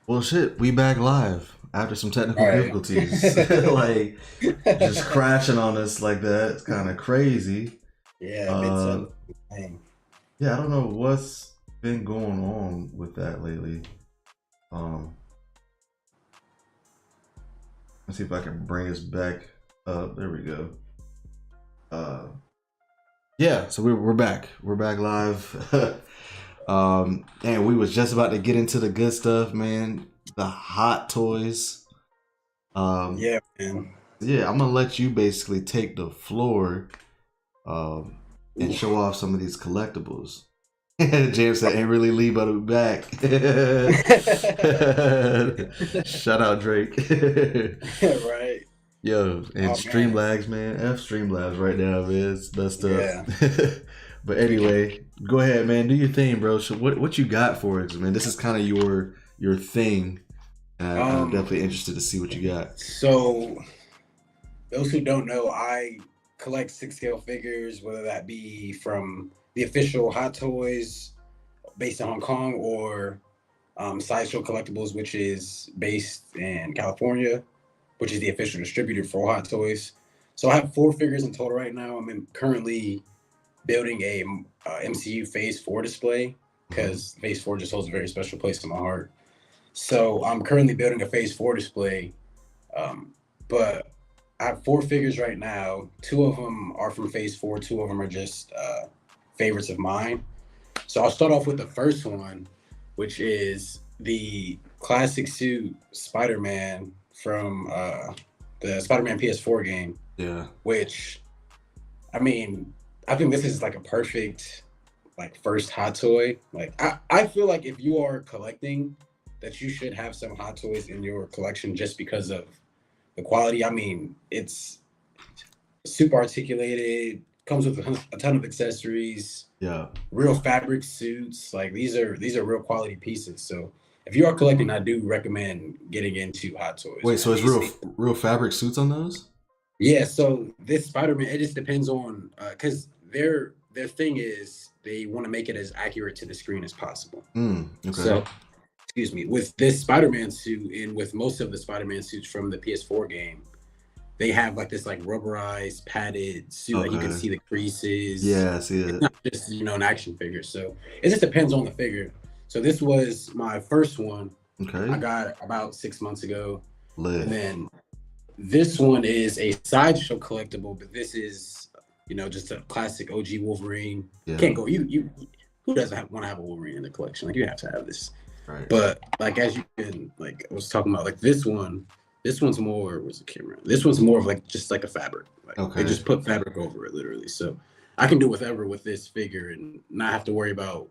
Well, shit, we back live after some technical Right. difficulties. Like, just crashing on us like that. It's kind of crazy. Yeah, Uh, dang. yeah, I don't know what's been going on with that lately. Um, let's see if I can bring us back up. There we go. Uh, yeah, so we're back. We're back live. And we was just about to get into the good stuff, man. The hot toys. Um, Yeah, man. yeah, I'm gonna let you basically take the floor um, and show Oof. off some of these collectibles. James said, "Ain't really Lee, but I'm back." Shout out Drake. Right. Yo, and Oh man. Streamlabs, man. F Streamlabs right now, man. It's messed up. Yeah. But anyway, go ahead, man. Do your thing, bro. So what you got for us, man? This is kind of your thing. And I'm Um. definitely interested to see what you got. So those who don't know, I collect six scale figures, whether that be from the official Hot Toys based in Hong Kong or Sideshow Collectibles, which is based in California, which is the official distributor for Hot Toys. So I have four figures in total right now. Currently building a MCU Phase 4 display Mhm. because Phase 4 just holds a very special place in my heart. So I'm currently building a Phase 4 display, but I have four figures right now. Two of them are from Phase 4, two of them are just favorites of mine. So I'll start off with the first one, which is the classic suit Spider Man from the Spider Man PS4 game, Yeah. which I mean, I think this is like a perfect like first hot toy. Like I feel like if you are collecting that you should have some hot toys in your collection just because of the quality. I mean, it's super articulated, comes with a ton of accessories, Yeah. real fabric suits. Like these are real quality pieces. So if you are collecting, I do recommend getting into hot toys, Wait, man. so it's real fabric suits on those? Yeah, so this Spider-Man, it just depends on because their thing is they want to make it as accurate to the screen as possible. Okay. So, excuse me, with this Spider-Man suit and with most of the Spider-Man suits from the PS4 game, they have like this like rubberized padded suit, like you can Okay. see the creases. Yeah, I see It's it. not just an action figure. So it just depends on the figure. So this was my first one. I Okay. got about 6 months ago, and Lit. then this one is a sideshow collectible, but this is, just a classic OG Wolverine. Yeah. Can't go. You who doesn't want to have a Wolverine in the collection? Like you have to have this. Right. But like as you can like I was talking about, like this one's more where's the camera? This one's more of like just like a fabric. Like they Okay. just put fabric over it literally. So I can do whatever with this figure and not have to worry about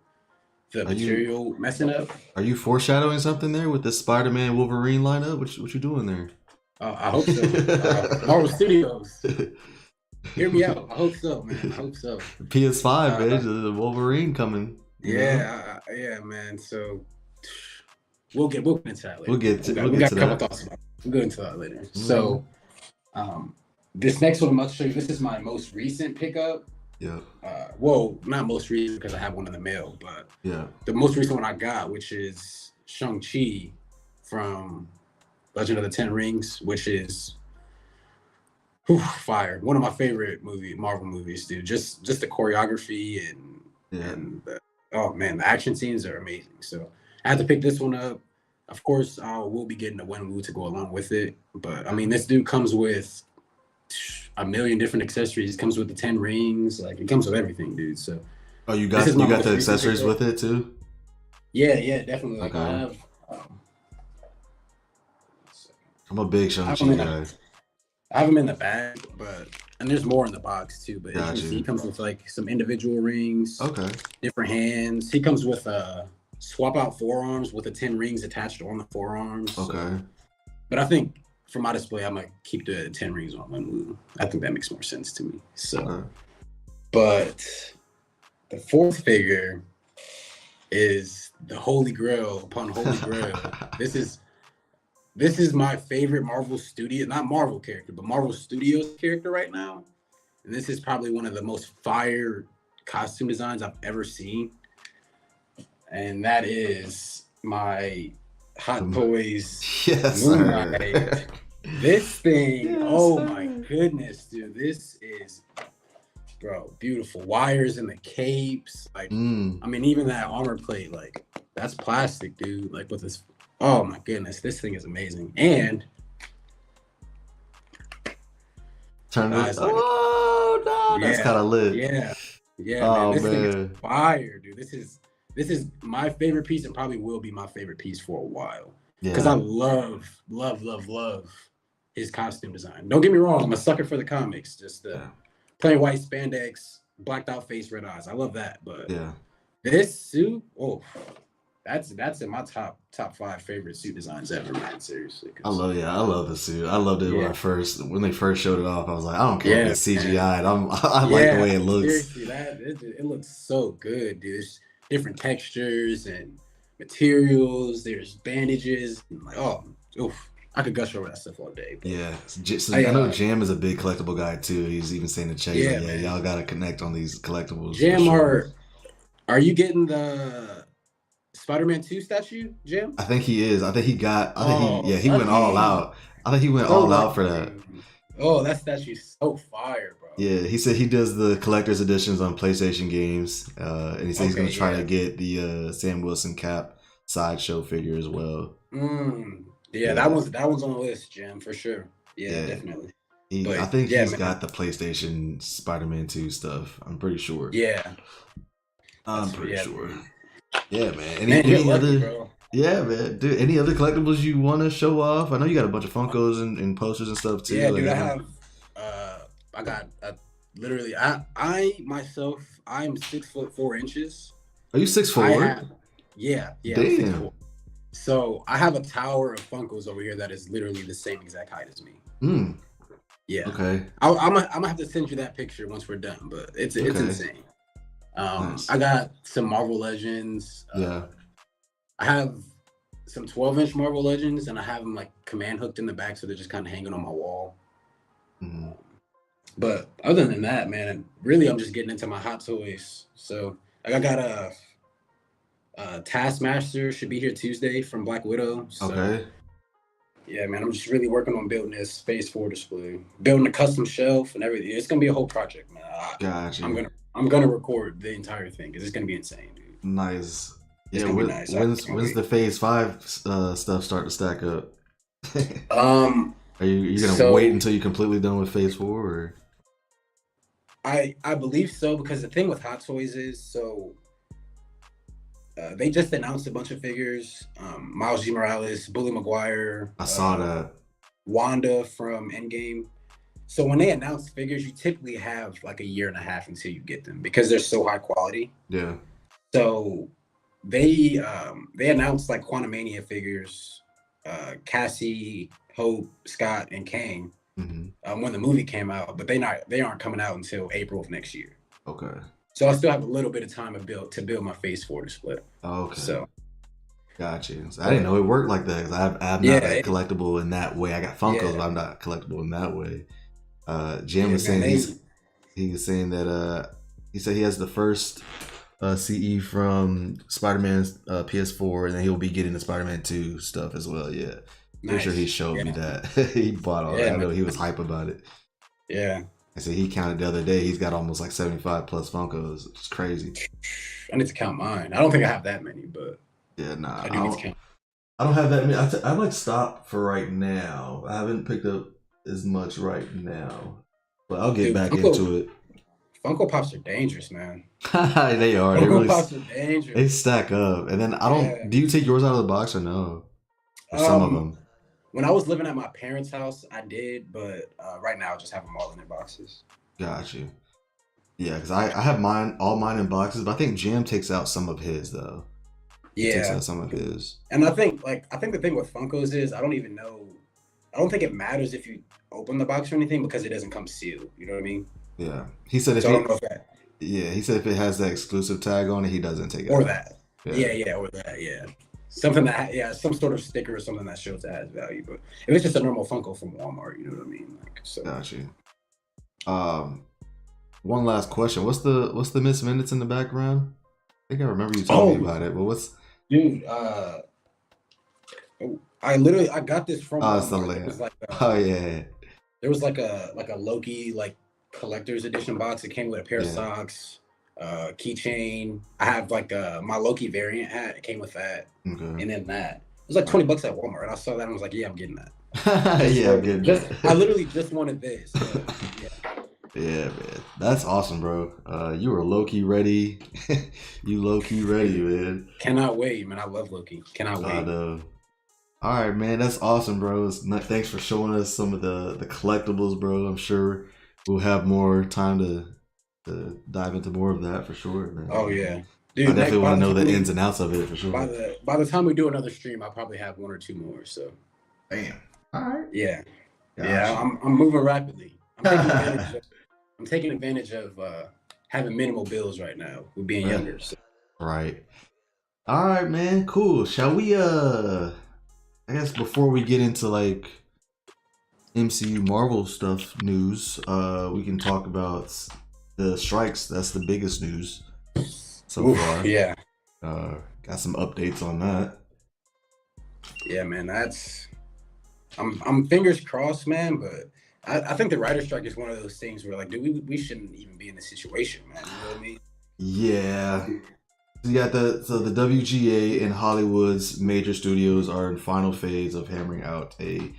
the Are you material messing up. are you foreshadowing something there with the Spider-Man Wolverine lineup? What you doing there? I hope so. Marvel Studios, hear me out. I hope so, man. I hope so. PS5, Uh, man. The Wolverine coming. You know. yeah, man. So we'll get into that We'll later. get to We got we'll we get got to a couple that. thoughts about it. We'll go into that later. Hmm. So this next one I'm about to show you. This is my most recent pickup. Yeah. Well, not most recent because I have one in the mail, but Yeah. the most recent one I got, which is Shang-Chi from Legend of the Ten Rings, which is fire. One of my favorite Marvel movies, dude. Just the choreography Yeah. and oh man, the action scenes are amazing. So I had to pick this one up. Of course, I will be getting a Wenwu to go along with it. But I mean, this dude comes with a million different accessories. It comes with the 10 rings. Like it comes with everything, dude. So Oh, you this is got my you got most the recent accessories pickup. with it too. Yeah, yeah, definitely. Like Okay. um, I'm a big I have Shang-Chi them in a guy. I have them in the bag, but and there's more in the box too. But as you Got can see, he you. comes with like some individual rings, Okay. different hands. He comes with swap out forearms with the 10 rings attached on the forearms. So, Okay. but I think for my display, I'm gonna keep the 10 rings on one move. I think that makes more sense to me. So, Okay. but the fourth figure is the Holy Grail upon Holy Grail. This is my favorite Marvel Studio, not Marvel character, but Marvel Studios character right now. And this is probably one of the most fire costume designs I've ever seen. And that is my Hot Toys Yes, sir. Moonlight. This thing, Yes, oh my sir. goodness, dude. This is, bro, beautiful. Wires in the capes. Like, Mm. I mean, even that armor plate, like, that's plastic, dude. Like, with this, oh my goodness, this thing is amazing. And Turn it. it's like, Oh no, that's kind yeah, of lit. yeah, man. Oh This thing is man. fire, dude. This is my favorite piece and probably will be my favorite piece for a while. Because I Yeah. love his costume design. Don't get me wrong, I'm a sucker for the comics. Just the Yeah. plain white spandex, blacked out face, red eyes. I love that. But Yeah. this suit, oh, that's in my top 5 favorite suit designs ever, man. Seriously. I love the suit. I loved it Yeah, when they first showed it off. I was like, I don't care if yeah, it's man. CGI. I like the Yeah, way it looks. seriously, it looks so good, dude. There's different textures and materials. There's bandages. Like, oh, oof, I could gush over that stuff all day. But Yeah. So I, I know Jam is a big collectible guy too. He's even saying to Chase, he's yeah, like, yeah, man. y'all gotta connect on these collectibles for Jam, sure. are you getting the Spider-Man 2 statue, Jim? I think he is. Oh, he went all lucky. out. I think he went So all out lucky, for that. dude. Oh, that statue's so fire, bro. Yeah, he said he does the collector's editions on PlayStation games, and he said he's gonna Okay, try to yeah. get the Sam Wilson Cap sideshow figure as well. Yeah, Yeah, that one's on the list, Jim, for sure. Yeah, yeah. definitely. I But think yeah, he's man. got the PlayStation Spider-Man 2 stuff. I'm pretty sure. Yeah, I'm pretty yeah, sure. man. Yeah, man. Man, you're Any lucky, other? bro. Yeah, man. Dude, any other collectibles you want to show off? I know you got a bunch of Funkos and posters and stuff too. Yeah, Like dude, I I know. have I got literally I myself I'm 6'4". Are you six I four? have yeah, I'm six Damn. four. So I have a tower of Funkos over here that is literally the same exact height as me. Hmm. Yeah. Okay. I'm gonna have to send you that picture once we're done, but it's Okay. insane. Nice. I got some Marvel Legends. Yeah. I have some 12-inch Marvel Legends, and I have them like command hooked in the back, so they're just kind of hanging on my wall. Hmm. But other than that, man, really, I'm just getting into my hot toys. So like, I got a Taskmaster should be here Tuesday from Black Widow. So Okay. yeah, man, I'm just really working on building this Phase 4 display, building a custom shelf and everything. It's gonna be a whole project, man. Gotcha. I'm gonna record the entire thing because it's gonna be insane, dude. Nice. It's Yeah. gonna be nice. I can't When's wait. the Phase 5 stuff start to stack up? Um, Are you gonna wait so until you're completely done with Phase 4, or? I believe so because the thing with Hot Toys is they just announced a bunch of figures. Miles Morales, Bully Maguire, I saw that. Wanda from Endgame. So when they announce figures, you typically have like a year and a half until you get them because they're so high quality. Yeah. So they announced like Quantumania figures, Cassie, Hope, Scott, and Kang Hmm. when the movie came out, but they aren't coming out until April of next year. Okay. So I still have a little bit of time to build my Phase 4 display. Okay. So Gotcha. So I didn't know it worked like that. 'Cause I'm yeah, not a collectible in that way. I got Funkos, yeah, but I'm not collectible in that way. Jim yeah, was man. saying he was saying that he said he has the first CE from Spider-Man's PS4, and then he'll be getting the Spider-Man 2 stuff as well. Yeah, pretty sure he Nice. showed me Yeah, that. He bought all that. yeah, I know man. he was hype about it. Yeah. I said he counted the other day. He's got almost like 75 plus Funkos. It's crazy. I need to count mine. I don't think I have that many, but Yeah, nah, I do need to count. I don't have that many. I like stop for right now. I haven't picked up as much right now, but I'll get Dude, back into it. Funko Pops are dangerous, man. They are. Funko Pops are dangerous. They stack up. And then I don't. Yeah. Do you take yours out of the box or no? Or some of Um, them? when I was living at my parents' house, I did, but right now I just have them all in their boxes. Got you. Yeah, because I have all mine in boxes, but I think Jim takes out some of his though. He takes Yeah. out some of his. And I think the thing with Funkos is I don't even know. I don't think it matters if you open the box or anything because it doesn't come sealed. You know what I mean? Yeah, he said if So I don't he. know if that Yeah, he said if it has that exclusive tag on it, he doesn't take it or out. that. Yeah. Yeah, or that. Yeah, something some sort of sticker or something that shows that has value. But if it's just a normal Funko from Walmart, you know what I mean? Like so. Got you. One last question. What's the Miss Minutes in the background? I think I remember you telling me about it, but what's Dude, I got this from Oh, it's the Walmart. It layout. was like Oh yeah, there was like a Loki like collector's edition box. It came with a pair of yeah. socks, keychain. I have like my Loki variant hat. It came with that, Okay. and then that. It was like Right. $20 at Walmart, and I saw that and I was like, yeah, I'm getting that. Yeah, I'm getting I that. literally just wanted this. So, yeah. Yeah, man. That's awesome, bro. You were low key ready. You low key ready, Dude, man. cannot wait, man. I love Loki. Cannot I wait. know. All right, man. That's awesome, bro. Thanks for showing us some of the collectibles, bro. I'm sure we'll have more time to dive into more of that for sure, Oh man. yeah, I dude. definitely By want to the know time the ins and outs of it for by sure. the time we do another stream, I'll probably have one or two more. So Damn. All right. yeah, yeah. Gotcha. I'm moving rapidly. I'm taking advantage of having minimal bills right now with being Right. younger. So. Right. All right, man. Cool. Shall we? I guess before we get into like MCU Marvel stuff news, we can talk about the strikes. That's the biggest news so Oof, far. yeah, Got some updates on that. yeah, man. I'm fingers crossed, man. But I think the writer strike is one of those things where like, dude, we shouldn't even be in this situation, man. You know what I mean? Yeah. You got the WGA and Hollywood's major studios are in final phase of hammering out a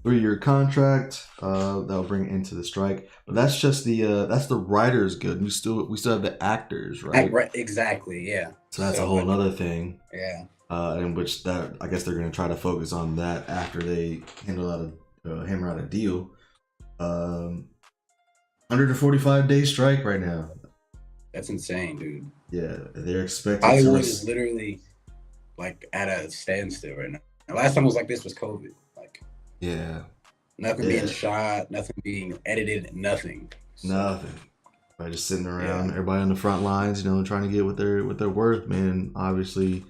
3-year contract that'll bring an end to the strike. But that's just the writers good. We still have the actors, right? Right, exactly. Yeah. So that's a whole nother thing. Yeah. In which that I guess they're gonna try to focus on that after they hammer out a deal. 145-day strike right now. That's insane, dude. Yeah, they're expected Hollywood is literally like at a standstill right now. The last time it was like this was COVID. Like, yeah, nothing being shot, nothing being edited, nothing. So. Nothing. Everybody just sitting around. Everybody on the front lines, trying to get what they're worth, man. Obviously,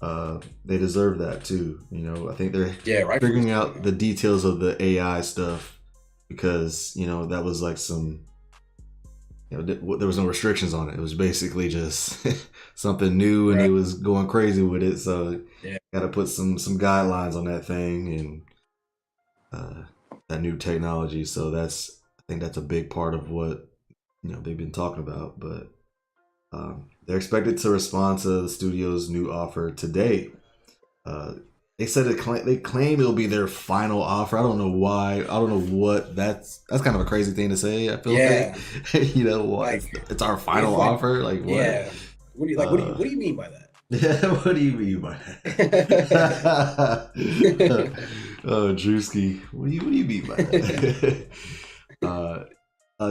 they deserve that too. I think they're figuring out the details of the AI stuff because that was like some. There was no restrictions on it. It was basically just something new, and he was going crazy with it. So, got to put some guidelines on that thing and that new technology. So I think that's a big part of what they've been talking about. But they're expected to respond to the studio's new offer today. They said they claim it'll be their final offer. I don't know why. I don't know what that's kind of a crazy thing to say. I feel like it's our final offer. Like what? Yeah. What do you mean by that? Yeah, what do you mean by that? Oh, Drewski, what do you mean by that?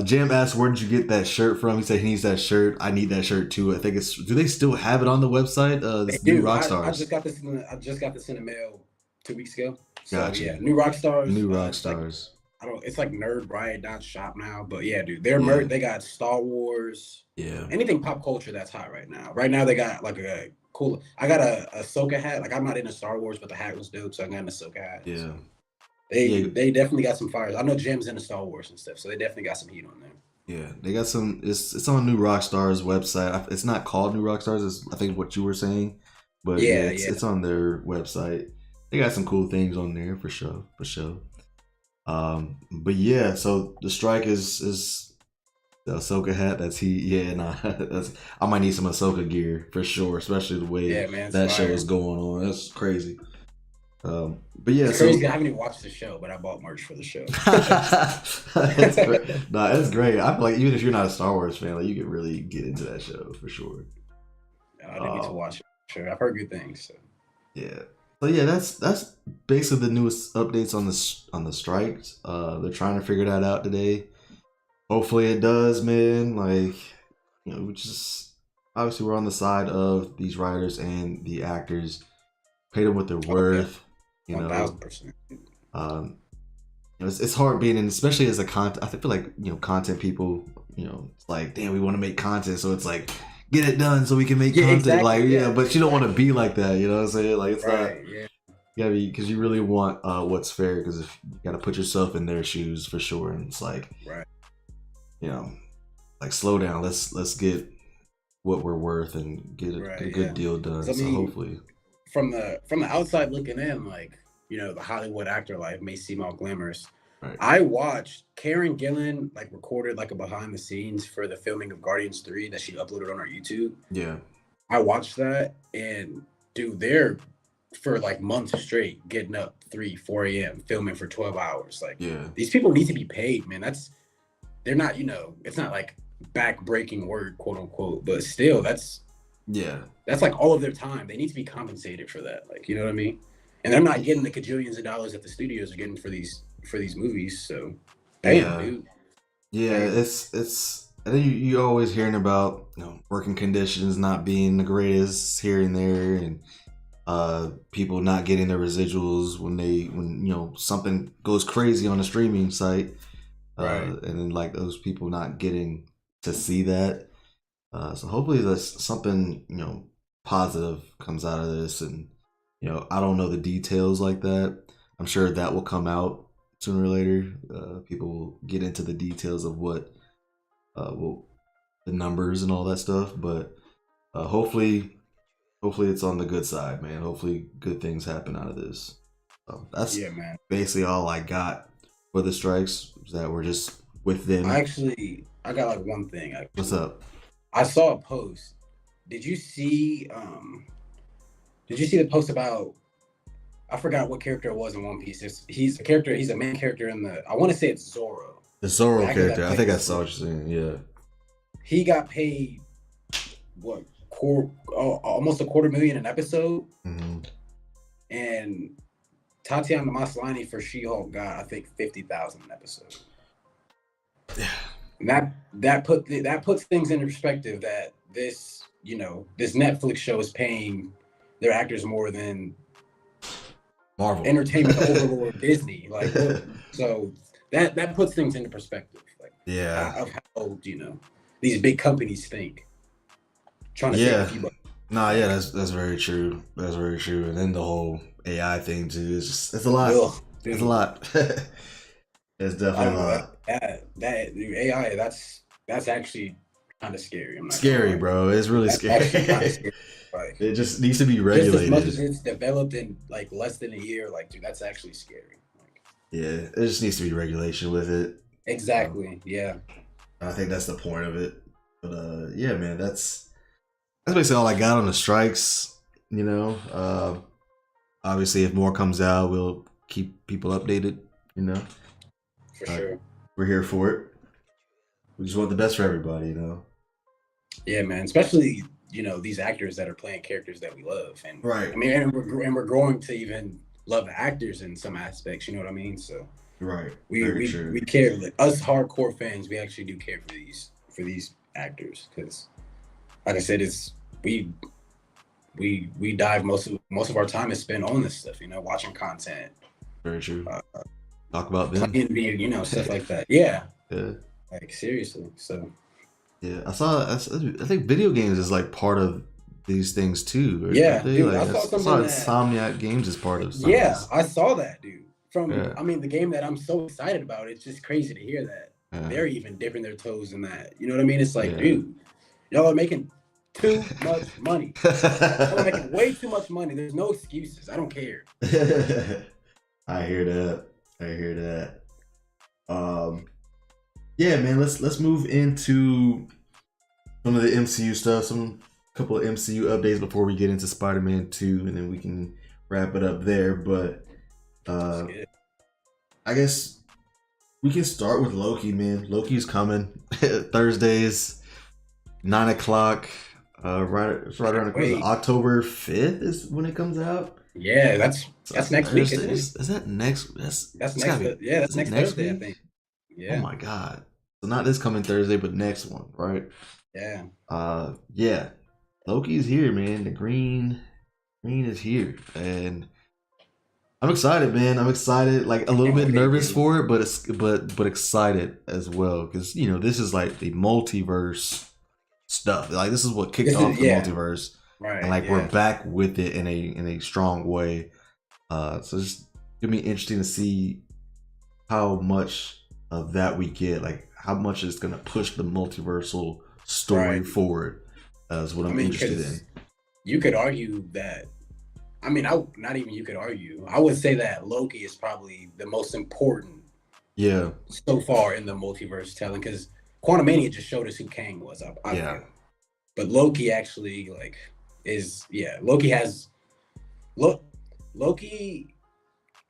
Jam asked, "Where did you get that shirt from?" He said he needs that shirt. I need that shirt too. I think it's. Do they still have it on the website? This new Rockstars. I just got this. I just got this in the mail 2 weeks ago. So, gotcha. Yeah, new Rockstars. New Rockstars. It's like nerdriot.shop now, but yeah, dude, they're they got Star Wars. Yeah. Anything pop culture that's hot right now. Right now they got like a cool. I got a Ahsoka hat. Like I'm not into Star Wars, but the hat was dope, so I got an Ahsoka hat. Yeah. So. They definitely got some fires. I know Jam's into Star Wars and stuff, so they definitely got some heat on there. Yeah, they got some. It's on New Rockstars website. It's not called New Rockstars. It's, I think what you were saying, but it's on their website. They got some cool things on there for sure. But yeah, so the strike is the Ahsoka hat. That's I might need some Ahsoka gear for sure, especially the way that show is going on. That's crazy. But yeah, it's crazy. I haven't even watched the show, but I bought merch for the show. That's great. Nah, that's great. I feel like even if you're not a Star Wars fan, like you could really get into that show for sure. I didn't need to watch it. Sure, I've heard good things. So. Yeah. So yeah, that's basically the newest updates on the strikes. They're trying to figure that out today. Hopefully it does, man. Like, just obviously we're on the side of these writers and the actors. Pay them what they're worth. 1,000%. It's hard being in, especially as a content. I feel like content people. It's like, damn, we want to make content, so it's like, get it done so we can make content. Exactly. Like, but you don't want to be like that. You know what I'm saying? Like, it's not. Yeah. You gotta be, because you really want what's fair. Because if you gotta put yourself in their shoes for sure, and it's like, like slow down. Let's get what we're worth and get a good deal done. So hopefully. From the outside looking in, like the Hollywood actor life may seem all glamorous. Right. I watched Karen Gillan like recorded like a behind the scenes for the filming of Guardians 3 that she uploaded on her YouTube. Yeah. I watched that, and dude, they're for like months straight getting up 3, 4 a.m. filming for 12 hours. Like, Yeah. these people need to be paid, man. They're not, it's not like back-breaking work, quote unquote, but still, that's like all of their time. They need to be compensated for that. Like, you know what I mean? And they're not getting the cajillions of dollars that the studios are getting for these movies. So, damn, dude. Yeah, it's. I think you always hearing about working conditions not being the greatest here and there, and people not getting their residuals when something goes crazy on a streaming site, Right. And then like those people not getting to see that. So hopefully there's something positive comes out of this, and I don't know the details like that. I'm sure that will come out sooner or later. People will get into the details of what the numbers and all that stuff, but hopefully it's on the good side, man. Hopefully good things happen out of this. So that's man. basically all I got for the strikes, that we're just with them. I got like one thing. Actually. What's up? I saw a post. Did you see the post about, I forgot what character it was in One Piece. He's a main character in I want to say it's Zoro. The Zoro character. I think I saw what you're saying. Yeah. He got paid almost $250,000 an episode. Mm-hmm. And Tatiana Maslany for She-Hulk got, I think, $50,000 an episode. Yeah. And that puts things into perspective, that this Netflix show is paying their actors more than Marvel entertainment overlord Disney. Like, so that puts things into perspective. Like, of how these big companies think. Trying to save a few bucks. Nah, yeah, that's very true. That's very true. And then the whole AI thing too. It's a lot. Ugh, it's a lot. It's definitely a lot. That AI, that's actually kind of scary. I'm not scary, bro. It's really scary. Scary. Like, it just needs to be regulated. Just as much as it's developed in like less than a year, like, dude, that's actually scary. Like, yeah, it just needs to be regulation with it. Exactly. Yeah. I think that's the point of it. But yeah, man, that's basically all I got on the strikes. Obviously, if more comes out, we'll keep people updated. For sure. We're here for it. We just want the best for everybody. Yeah, man. Especially these actors that are playing characters that we love, and right. I mean, and we're growing to even love the actors in some aspects. You know what I mean? So right. We care. Like, us hardcore fans, we actually do care for these actors, because, like I said, we dive most of our time is spent on this stuff. Watching content. Very true. Talk about them. Playing, stuff like that. Yeah. Yeah. Like, seriously. So. Yeah, I think video games is like part of these things too. Yeah, dude, like, I saw Insomniac Games is part of. Yeah, I saw that, dude. I mean, the game that I'm so excited about. It's just crazy to hear that they're even dipping their toes in that. You know what I mean? It's like, dude, y'all are making too much money. Y'all are making way too much money. There's no excuses. I don't care. I hear that. Yeah, man. Let's move into some of the MCU stuff. Couple of MCU updates before we get into Spider-Man 2, and then we can wrap it up there. But I guess we can start with Loki, man. Loki's coming Thursdays, 9:00. It's right around the corner. October 5th is when it comes out. Yeah, that's next week, isn't it? Is that next? That's next. That's next Thursday, I think. Yeah. Oh my god! So not this coming Thursday, but next one, right? Yeah. Yeah. Loki's here, man. The green is here, and I'm excited, man. I'm excited. Like, a little bit nervous for it, but excited as well, because this is like the multiverse stuff. Like, this is what kicked off the multiverse, right? And like we're back with it in a strong way. So it's gonna be interesting to see how much of that we get. Like, how much it's gonna push the multiversal story forward. Is what I'm interested in. You could argue that, I mean, I not even you could argue. I would say that Loki is probably the most important Yeah, so far in the multiverse telling because Quantumania just showed us who Kang was. I yeah, feel, but Loki actually like is Loki has look Loki.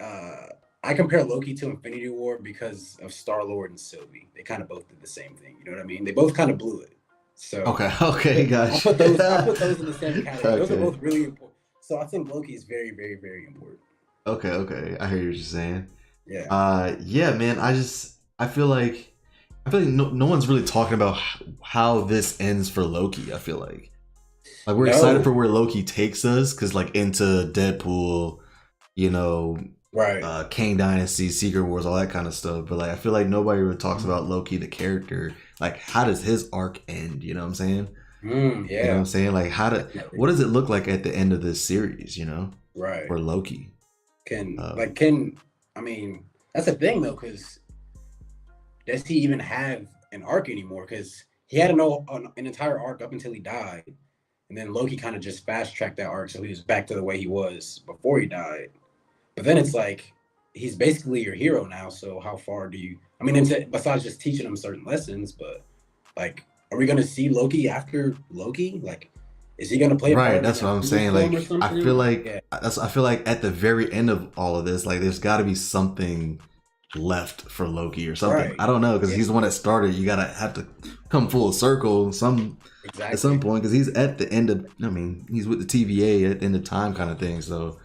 Uh, I compare Loki to Infinity War because of Star Lord and Sylvie. They kind of both did the same thing. You know what I mean? They both kind of blew it. So okay, okay, I put gotcha. those. I put those in the same category. Those are Okay, both really important. So I think Loki is very, very, very important. okay, okay. I hear what you're saying. Yeah. Yeah, man. I feel like no one's really talking about how this ends for Loki. I feel like we're excited No. for where Loki takes us, because like into Deadpool, you know, Right. Kang Dynasty, Secret Wars, all that kind of stuff. But like, I feel like nobody really talks about Loki, the character. Like, how does his arc end? You know what I'm saying? You know what I'm Yeah. saying? Like, Definitely. what does it look like at the end of this series? Right. For Loki. Can Uh, like can I mean that's the thing though because does he even have an arc anymore? Because he had an entire arc up until he died, and then Loki kind of just fast tracked that arc, so he was back to the way he was before he died. But then it's like he's basically your hero now. So how far do you? I mean, besides just teaching him certain lessons, but like, are we gonna see Loki after Loki? Like, is he gonna play a right. part in That's the what I'm Avengers saying. film or Like, something? Like, yeah, I feel like at the very end of all of this, like, there's got to be something left for Loki or something. I right, don't know, because yeah, he's the one that started. You gotta have to come full circle at some exactly. point, because he's at the end of. I mean, he's with the TVA at the end of time, kind of thing. So,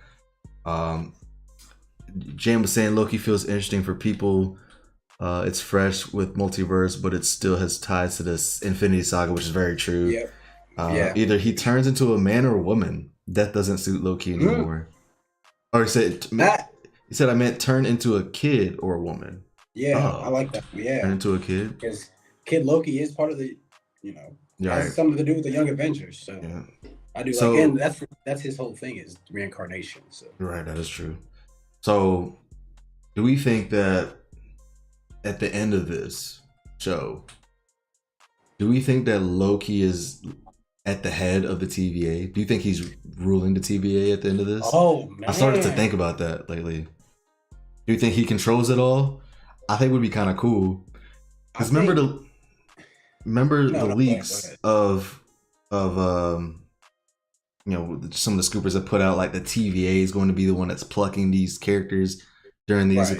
um, Jam was saying Loki feels interesting for people. It's fresh with multiverse, but it still has ties to this Infinity Saga, which is very true. Yep, yeah. Either he turns into a man or a woman. Death doesn't suit Loki Mm, anymore. Or that, he said I meant turn into a kid or a woman. yeah, I Oh, like that. turn Yeah, into a kid. because Kid Loki is part of the, You're has right. something to do with the Young Avengers. So Yeah. I do like, and So that's his whole thing is reincarnation. So you're right. That is true. So do we think that at the end of this show, do we think that Loki is at the head of the TVA? Do you think he's ruling the TVA at the end of this? oh I started to man, think about that lately. Do you think he controls it all? I think it would be kind of cool. I Because think remember no, the no, go leaks ahead. of some of the scoopers that put out like the TVA is going to be the one that's plucking these characters during these Right.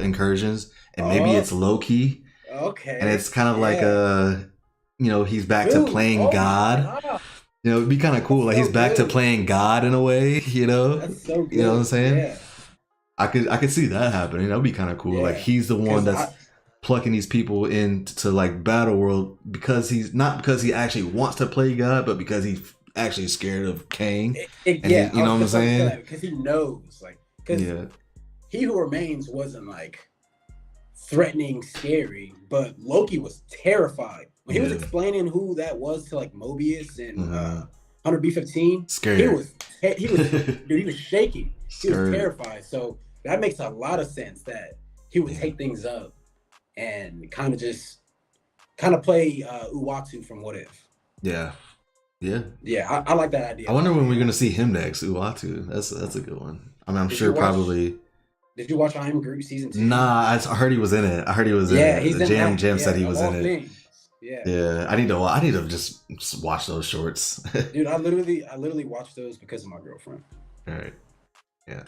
incursions, and maybe Oh, it's Loki, and okay. it's kind of like Yeah. he's back to Dude. playing Oh my God. god. It'd be kind of cool. That's Like so he's back to good. playing God in a way. That's so You know what I'm good. saying? Yeah. I could see that happening. That'd be kind of cool. Like Yeah. he's the one Because that's I plucking these people into like battle world, because he's not, because he actually wants to play God, but because he's actually scared of Kang, and he, yeah, you know what I'm that's what I was gonna say saying? that because he knows like because Yeah, He Who Remains wasn't like threatening, scary, but Loki was terrified when he was yeah, explaining who that was to like Mobius and hmm 100B15. He scared, was he was dude, he was shaking. He was scared. terrified. So that makes a lot of sense that he would Yeah, take things up and kind of play Uatu from What If. yeah, yeah. Yeah, I like that I idea a wonder lot. when we're Yeah. gonna see him next. Uatu. That's a good one. I mean, I'm Did sure you watch? probably. Did you watch I Am Group season 2? Nah, I heard he was in it. I heard he was in Yeah, he's it. in that. Jam said Yeah, he of was in all it. things. Yeah, Yeah, I need to just watch those shorts. dude, I literally watched those because of my girlfriend. All right. Yeah.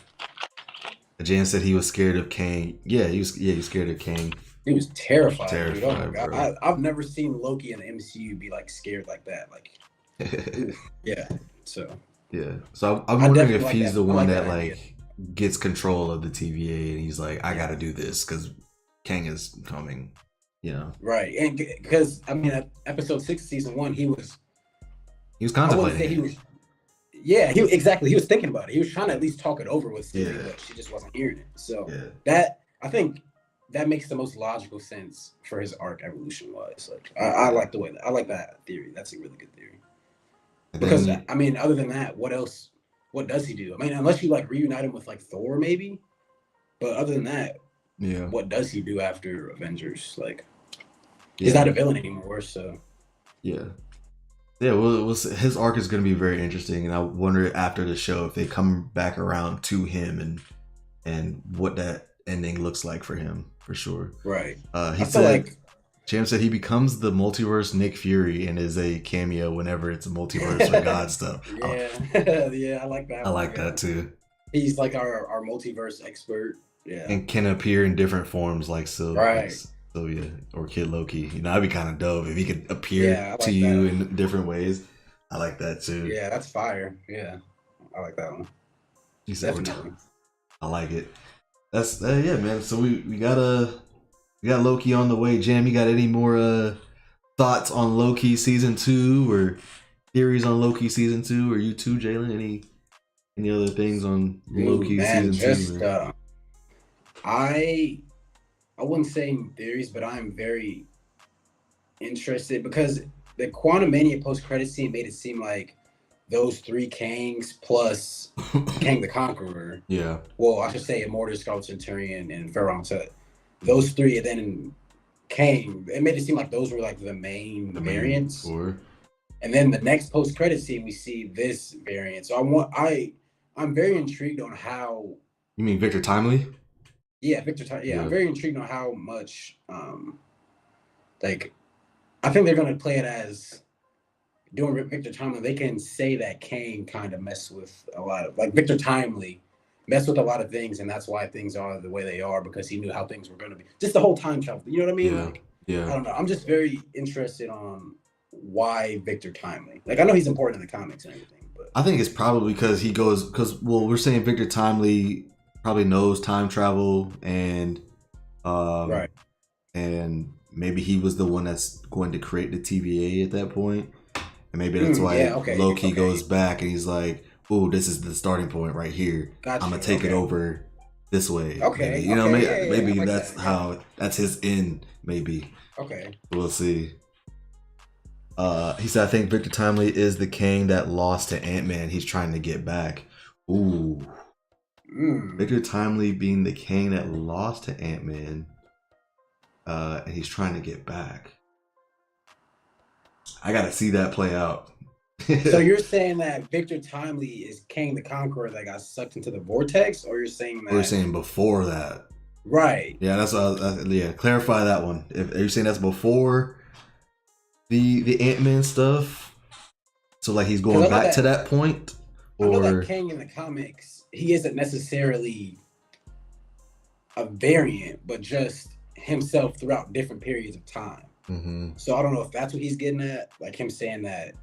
Jan said he was scared of Kang. Yeah, he was scared of Kang. He was terrified, dude. Oh my Terrified, god, bro. I've never seen Loki in the MCU be like scared like that. Like, ooh, yeah. So Yeah. So I'm I wondering definitely if like he's that. the I one like that that idea. like gets control of the TVA, and he's like, I got Yeah, to do this because Kang is coming. You know, right. And because I mean, at episode 6, season 1, he was. he was I wouldn't contemplating say he it. was. Yeah, he exactly. He was thinking about it. He was trying to at least talk it over with Sylvie, Yeah. but she just wasn't hearing it. So Yeah. that I think that makes the most logical sense for his arc evolution wise. Like I like the way I like that theory. That's a really good theory. And Because then I mean, other than that, what else? What does he do? I mean, unless you like reunite him with like Thor, maybe. But other than that, yeah, what does he do after Avengers? Like he's yeah, not a villain anymore. So yeah. Yeah, well, his arc is going to be very interesting, and I wonder after the show if they come back around to him and what that ending looks like for him for sure. Right. He I feel said, like Jam said he becomes the multiverse Nick Fury and is a cameo whenever it's a multiverse or God stuff. yeah, yeah, I like I that one. like Yeah, that too. he's like our multiverse expert. Yeah. And can appear in different forms like Right. Sylvia or Kid Loki. You know, that'd be kind of dope if he could appear Yeah, I to like you that. in different ways. I like that too. Yeah, that's fire. Yeah, I like that one. He said we're Definitely. I like it. That's yeah, man. So we got Loki on the way. Jam, you got any more thoughts on Loki season 2 or theories on Loki season 2 or you too, Jalen? Any other things on Ooh, Loki man, season 2? just I I wouldn't say in theories, but I'm very interested because the Quantum Mania post credit scene made it seem like those three Kangs plus Kang the Conqueror. Yeah. Well, I should say Immortus, Scarlet Centurion, and Pharaoh Tut. Those three, and then Kang. It made it seem like those were like the main The main variants. four. And then the next post credit scene, we see this variant. So I'm very intrigued on how. You mean Victor Timely? Yeah, Yeah, Yeah. I'm very intrigued on how much. Like, I think they're gonna play it as doing Victor Timely. They can say that Kang kind of messed with a lot of like Victor Timely messed with a lot of things, and that's why things are the way they are because he knew how things were gonna be. Just the whole time travel. You know what I mean? Yeah. Like, I Yeah. don't know. I'm just very interested on why Victor Timely. Like, I know he's important in the comics and everything, but I think it's probably because well, we're saying Victor Timely probably knows time travel right. and maybe he was the one that's going to create the TVA at that point. And maybe that's why Yeah. Okay. Loki Okay. goes back and he's like, "Oh, this is the starting point right here. Gotcha. I'm gonna take it Okay. over this way." Okay. Maybe you know, Okay. maybe, Yeah, I maybe like that's that. how that's his end. Maybe Okay. we'll see. He said, "I think Victor Timely is the Kang that lost to Ant-Man. He's trying to get back." Ooh, Victor Timely being the Kang that lost to Ant-Man, and he's trying to get back. I gotta see that play out. So you're saying that Victor Timely is Kang the Conqueror that got sucked into the vortex, or you're saying that We're saying before that. right? Yeah, that's yeah. Clarify that one. If are you saying that's before the Ant-Man stuff? So like he's going back to that point, I know or that Kang in the comics, he isn't necessarily a variant, but just himself throughout different periods of time. mm-hmm. So I don't know if that's what he's getting at, like him saying that,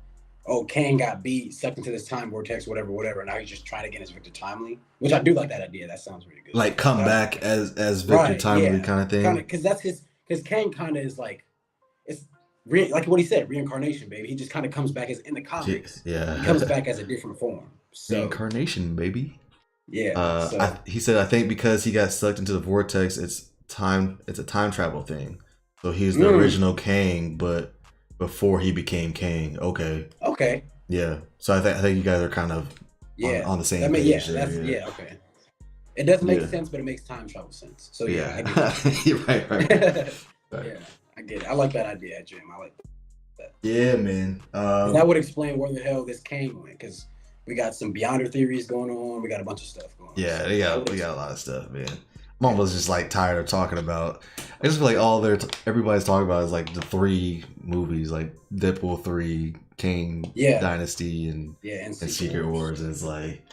oh, Kang got beat, sucked into this time vortex, whatever. Now he's just trying to get his Victor Timely, which I do like that idea. That sounds really good. like come back as Victor Timely kind of thing. Kind of, because that's because Kang kind of is like, it's like what he said, reincarnation, baby. He just kind of comes back as in the comics. Yeah, he comes back as a different form. So reincarnation, baby. Yeah. He said, I think because he got sucked into the vortex, it's a time travel thing. So he's the original Kang, but before he became Kang. Okay. Yeah. So I think you guys are kind of on the same page. Okay. It doesn't make sense, but it makes time travel sense. So yeah. You're right. Yeah, I get it. I like that idea, Jim. I like that. Yeah, man. That would explain where the hell this Kang went, because we got some Beyonder theories going on. We got a bunch of stuff going on. Yeah, we got a lot of stuff, man. I'm almost just like tired of talking about. I just feel like everybody's talking about is like the 3 movies, like Deadpool 3, King Dynasty, and Secret Wars. And it's like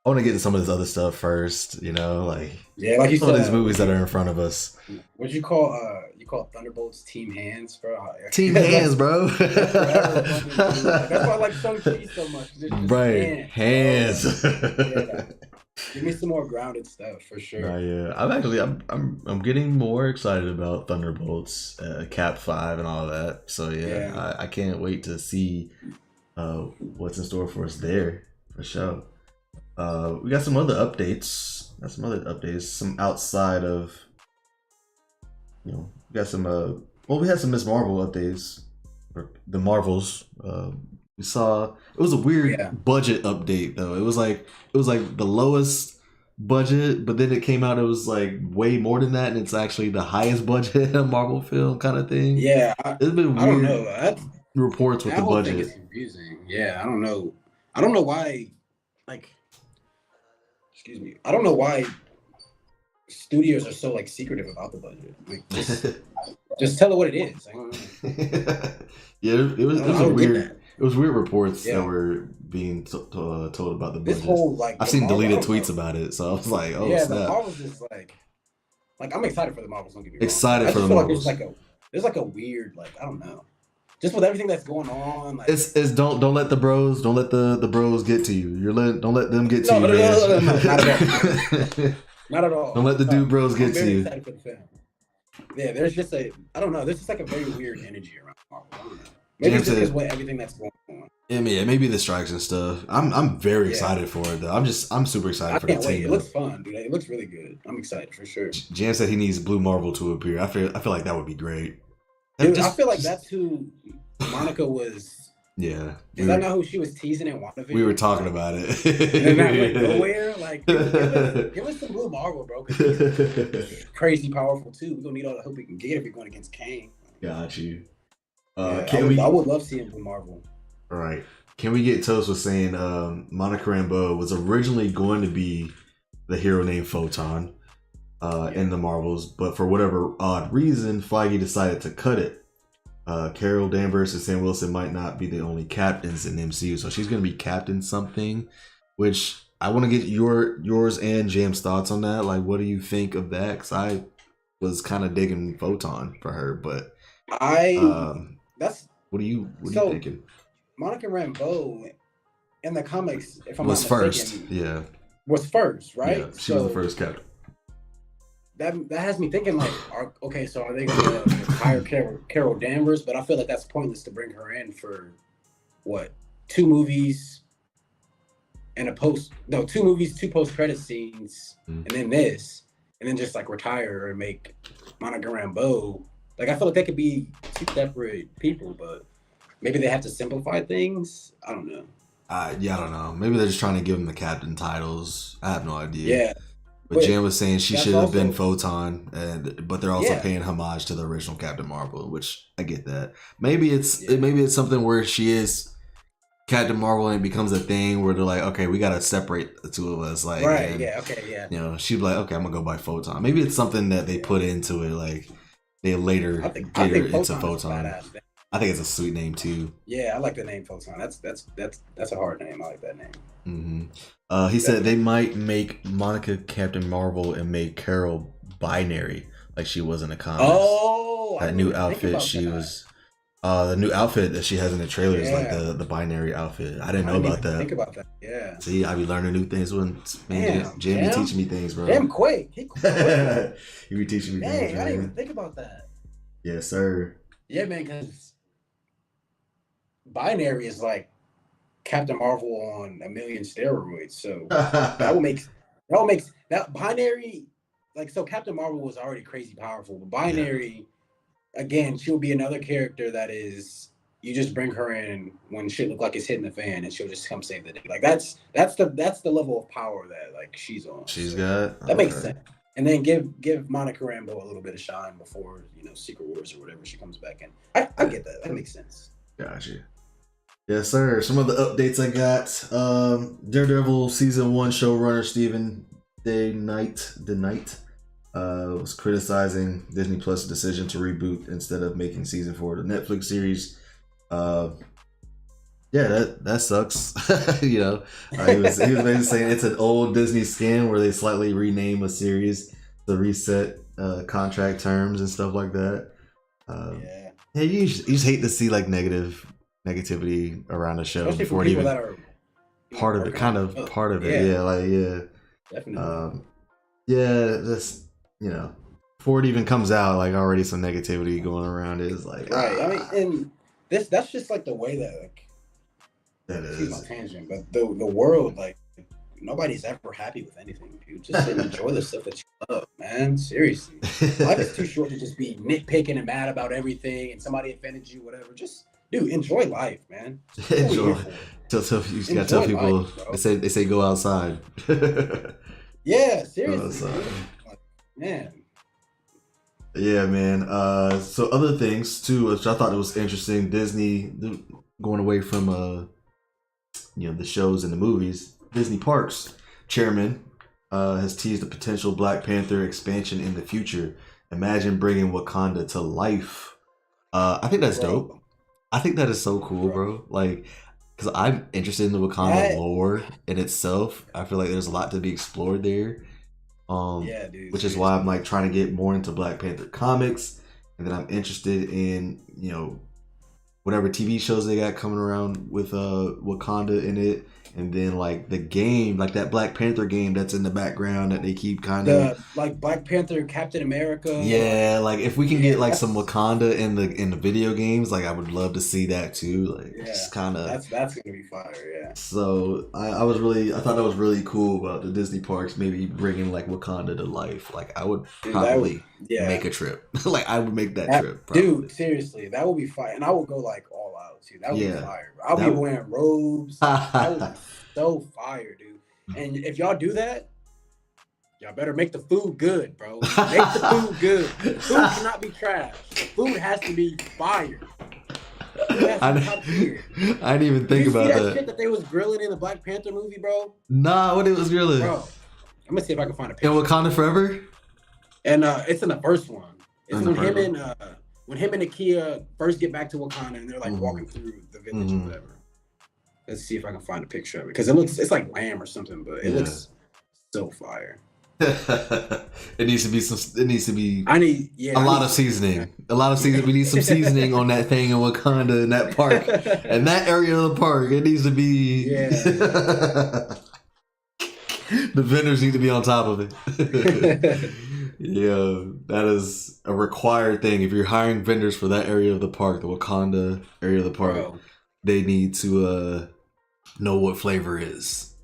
I want to get to some of this other stuff first, you know, like like you some of these movies that are in front of us. What you call Thunderbolts Team Hands, bro? Team Hands, bro. That's why I like Shang-Chi so much. Right, hands. Give me some more grounded stuff for sure. I'm getting more excited about Thunderbolts, Cap 5, and all that. So I can't wait to see what's in store for us there for sure. We got some other updates. Some outside of, we got some. We had some Miss Marvel updates, or the Marvels. We saw it was a weird budget update though. It was like the lowest budget, but then it came out it was like way more than that, and it's actually the highest budget Marvel film kind of thing. Yeah, it's been weird. I don't know. reports with That the whole thing is budget. confusing. Yeah, I don't know. I don't know why. Like, excuse me. I don't know why studios are so like secretive about the budget. Like, just tell it what it is. I don't know. Yeah, it was I don't get weird. that. It was weird reports that Yeah, were being told about the this budget. whole like I've the seen Marvel. I deleted don't tweets know. about it, so I was like, "Oh Yeah, the snap!" Marvels is like I'm excited for the Marvels. Don't get me wrong. Excited I for just the feel like Marvels. there's like a weird like I don't know. Just with everything that's going on, like It's don't let the bros the bros get to you. Don't let them get to no, you, no, no, man. no, no, no, not at all. Not at all. Don't let the dude bros I'm get to very you. excited for the film. Yeah, there's just I don't know. There's just like a very weird energy around Marvel. I don't know. Maybe it's James just because said, what everything that's going on. yeah, maybe the strikes and stuff. I'm very Yeah, excited for it though. I'm super excited I for the can't wait. team It up. looks fun, dude. It looks really good. I'm excited for sure. Jan said he needs Blue Marvel to appear. I feel like that would be great. Dude, I feel like that's who Monica was. Yeah. Is that not who she was teasing in WandaVision? We were talking about it. And then that went nowhere. Like, give us some Blue Marvel, bro. Because he's crazy powerful too. We're gonna need all the help we can get if we're going against Kang. Got you. Yeah, Can I would love seeing Blue Marvel. All right. Can we get Toast with saying Monica Rambeau was originally going to be the hero named Photon in the Marvels, but for whatever odd reason, Feige decided to cut it. Carol Danvers and Sam Wilson might not be the only captains in the MCU, so she's going to be Captain something, which I want to get yours and Jam's thoughts on that. Like, what do you think of that? Because I was kind of digging Photon for her, but that's what are you thinking? Monica Rambeau in the comics, if I'm was not first, mistaken, yeah, was first, right? Yeah, she was the first captain. That has me thinking like, so are they going to hire Carol Danvers? But I feel like that's pointless to bring her in for what 2 movies and 2 movies, 2 post-credit scenes, and then this, and then just like retire and make Monica Rambeau. Like I feel like they could be 2 separate people, but maybe they have to simplify things. I don't know. Yeah, I don't know. Maybe they're just trying to give them the captain titles. I have no idea. Yeah. But Jan was saying she should have been Photon, but they're also Yeah. paying homage to the original Captain Marvel, which I get that. Maybe it's something where she is Captain Marvel and it becomes a thing where they're like, okay, we gotta separate the 2 of us, like, right, and, yeah, okay, yeah. You know, she'd be like, okay, I'm gonna go by Photon. Maybe it's something that they put into it, like they later get her into Photon. I think it's a sweet name too. Yeah, I like the name Photon. That's a hard name. I like that name. Mm-hmm. He said they might make Monica Captain Marvel and make Carol binary, like she was in the comics. Oh, that new outfit she was. The new outfit that she has in the trailer is like the binary outfit. I didn't know about that. Think about that. Yeah. See, I be learning new things when Jam be teaching me things, bro. Damn, quick. He be teaching me things. Dang, I didn't even think about that. Yes, sir. Yeah, man, because binary is like Captain Marvel on a million steroids. So that makes that binary, like, so Captain Marvel was already crazy powerful, but binary, again, she'll be another character that is, you just bring her in when shit look like it's hitting the fan and she'll just come save the day. Like that's the level of power that like she's on. She's got that makes sense. And then give Monica Rambeau a little bit of shine before, Secret Wars or whatever she comes back in. I get that. That makes sense. Gotcha. Yes, sir. Some of the updates I got. Daredevil season 1 showrunner Stephen DeKnight was criticizing Disney Plus' decision to reboot instead of making season 4 of the Netflix series. That sucks. He was basically saying it's an old Disney scam where they slightly rename a series to reset contract terms and stuff like that. You just hate to see like negativity around the show. Especially for people that are part of it, part of it. Definitely. Just before it even comes out, like already some negativity going around it is like right. I mean, and that's just like the way that like that excuse is my tangent, but the world, like, nobody's ever happy with anything. You just enjoy the stuff that you love, man. Seriously, life is too short to just be nitpicking and mad about everything and somebody offended you, whatever. Just enjoy life, man. Enjoy. You gotta tell people life, they say go outside. Yeah, seriously. Like, man. Yeah, man. So other things too, which I thought it was interesting. Disney going away from the shows and the movies. Disney Parks chairman has teased a potential Black Panther expansion in the future. Imagine bringing Wakanda to life. I think that's dope. Bro, I think that is so cool, bro. bro. Like, because I'm interested in the Wakanda That, lore in itself. I feel like there's a lot to be explored there. yeah, dude, Which is why I'm seriously. like trying to get more into Black Panther comics, and then I'm interested in whatever TV shows they got coming around with Wakanda in it, and then like the game, like that Black Panther game that's in the background that they keep kind of. The like Black Panther, Captain America, Yeah, like if we can get yeah, like some that's Wakanda in the video games, like I would love to see that too. Like yeah, just kind of. that's gonna be fire. Yeah, So I thought that was really cool about the Disney parks, maybe bringing like Wakanda to life. Like I would dude, probably yeah, make a trip. Like I would make that that trip dude, probably. seriously, that would be fire, and I would go like all out too. That would be Yeah, fire. I'll be that. wearing robes. That would be so fire, dude. And if y'all do that, y'all better make the food good, bro. Make the food good. The food cannot be trash. The food has to be fire. Food has to be top tier. I didn't even Did think you see about that that. shit that they was grilling in the Black Panther movie, bro? Nah, what it was really Bro, I'm gonna see if I can find a in picture of Wakanda it. Forever. And it's in the first one. It's In the first one. when him and Nakia first get back to Wakanda and they're like Mm-hmm. walking through the village or Mm-hmm. whatever. Let's see if I can find a picture of it because it's like lamb or something, but it Yeah. looks so fire. It needs to be some. It needs to be I need a lot of seasoning. A lot of seasoning. We need some seasoning on that thing in Wakanda in that park. And that area of the park, it needs to be. Yeah. The vendors need to be on top of it. Yeah, that is a required thing. If you're hiring vendors for that area of the park, the Wakanda area of the park, Bro, they need to know what flavor is.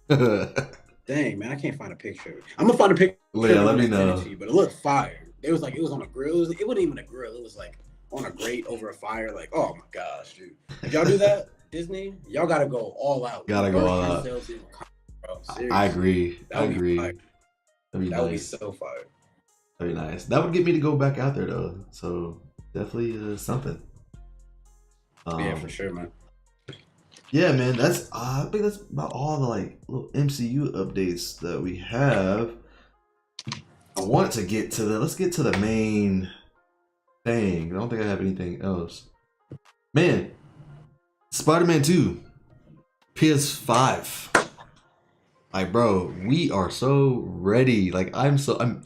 dang man, I can't find a picture of it. I'm gonna find a picture Yeah, of it let me and send it know. to you, but it looked fire. It was on a grill. It wasn't even a grill. It was like on a grate over a fire. Like, oh my gosh, dude. If y'all do that, Disney, y'all gotta go all out. Gotta go all Immerse out. yourselves in bro. Seriously. I agree. That I would be agree. fire. That'd be That would be nice. so fire. That'd be nice. That would get me to go back out there though. So definitely something. Yeah, for sure, man. Yeah, man. That's I think that's about all the like little MCU updates that we have. I want to get to let's get to the main thing. I don't think I have anything else. Man, Spider-Man 2, PS5. Like, bro, we are so ready. Like, I'm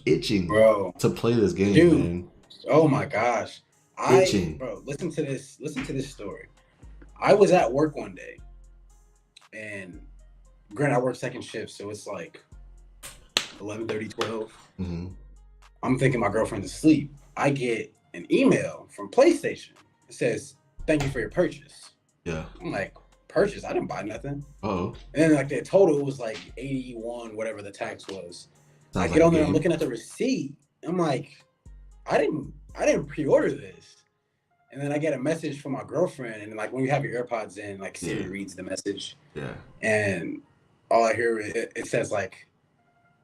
itching Bro, to play this game, dude. man. Oh my gosh. Itching. Bro, listen to this. Listen to this story. I was at work one day, and granted, I work second shift, so it's like 11:30, 12. Mm-hmm. I'm thinking my girlfriend's asleep. I get an email from PlayStation. It says, "Thank you for your purchase." Yeah. I'm like, "Purchase? I didn't buy nothing." Oh. And then like the total was like 81, whatever the tax was. I Sounds get like on a there, I'm game. looking at the receipt. I'm like, I didn't pre-order this. And then I get a message from my girlfriend, and like when you have your AirPods in, like Siri Yeah. reads the message, Yeah. and all I hear it says like,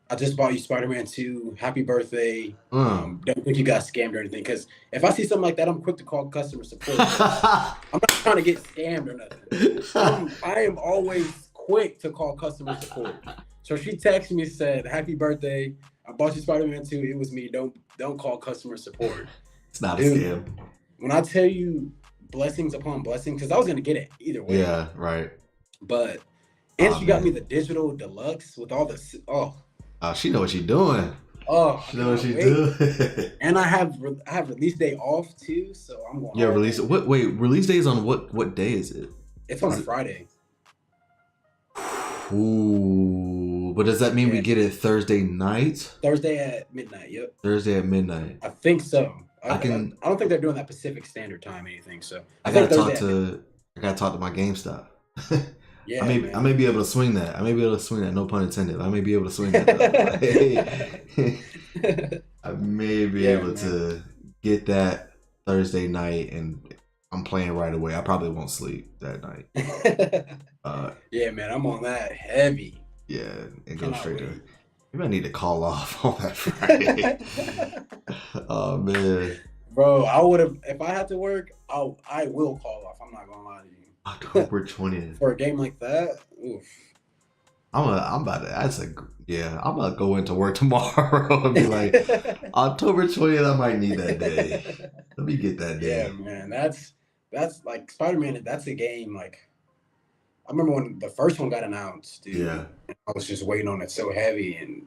"I just bought you Spider-Man 2. Happy birthday. Don't think you got scammed or anything." Because if I see something like that, I'm quick to call customer support. I'm not trying to get scammed or nothing. I am always quick to call customer support. So she texted me and said, "Happy birthday. I bought you Spider-Man 2. It was me. Don't call customer support." It's not Dude, a scam. when I tell you blessings upon blessings, because I was gonna get it either way. Yeah, right. But and Aw, she got man. me the digital deluxe with all the She know what she doing. She know what she doing. And I have release day off too, so I'm going. Yeah, release. Release day is on what day is it? It's on a Friday. Ooh, but does that mean we get it Thursday night? Thursday at midnight. Yep. Thursday at midnight. I think so. I don't think they're doing that Pacific Standard Time or anything. So I think gotta Thursday talk to my GameStop. Yeah, I may be able to swing that. No pun intended. I may be able to swing that. I may be able to get that Thursday night, and I'm playing right away. I probably won't sleep that night. Yeah, man, I'm on that heavy. Yeah, and go Cannot straight wait. to. Maybe I need to call off on that Friday. Oh man, Bro, I would have if I had to work. I will call off. I'm not gonna lie to you. October 20th. For a game like that, oof. I'm about to. I said, yeah, I'm gonna go into work tomorrow and be like, October 20th. I might need that day. Let me get that Yeah, day. man. That's like Spider-Man. That's a game. Like I remember when the first one got announced, dude. Yeah. I was just waiting on it so heavy, and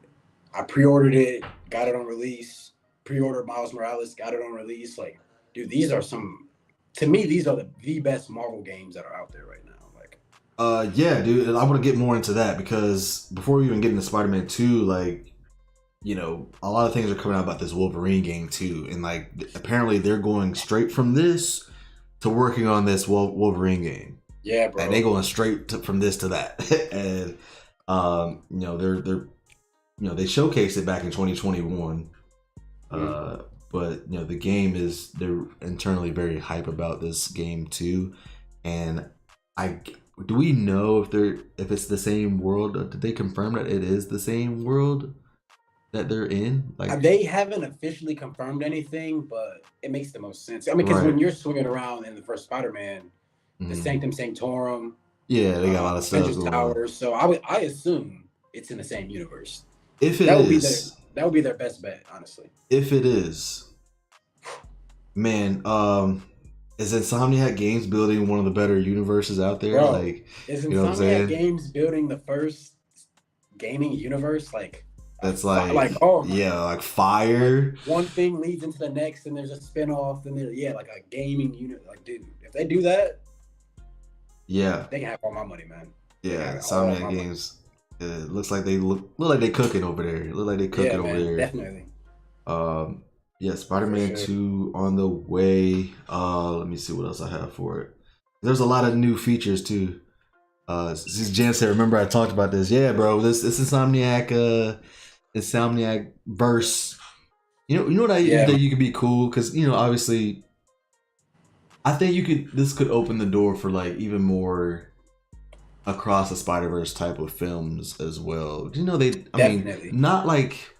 I pre-ordered it, got it on release. Pre-ordered Miles Morales, got it on release. Like, dude, these are some. To me, these are the best Marvel games that are out there right now. Like, Yeah, dude. And I want to get more into that because before we even get into Spider-Man 2, like, a lot of things are coming out about this Wolverine game too, and like apparently they're going straight from this to working on this Wolverine game. yeah, bro. And they going straight from this to that, and they're they showcased it back in 2021, but the game they're internally very hype about this game too, and do we know if it's the same world? Did they confirm that it is the same world that they're in? Like They haven't officially confirmed anything, but it makes the most sense. I mean, because right. when you're swinging around in the first Spider-Man, the Sanctum Sanctorum, yeah, they got a lot of stuff Avengers going Tower, on. so I assume it's in the same universe. If it That is, would be their best bet, honestly. if it is, man, is Insomniac Games building one of the better universes out there? Bro, Like, is you know what I'm Insomniac saying? Games building the first gaming universe? Like, That's oh my yeah, God. like fire. Like one thing leads into the next, and there's a spinoff, and like a gaming unit. Like, dude, if they do that, Yeah, they can have all my money, man. They can yeah. have all my Insomniac money. Games. Looks like they look like they cooking over there. Look like they cooking Yeah, over man, there. definitely. Yeah, For Spider-Man sure. 2 on the way. Let me see what else I have for it. There's a lot of new features too. This Jan said, remember I talked about this. Yeah, bro. This Insomniac verse. You know what I even Yeah, think you could be cool because obviously I think this could open the door for like even more across the Spider-Verse type of films as well. I mean, definitely. not like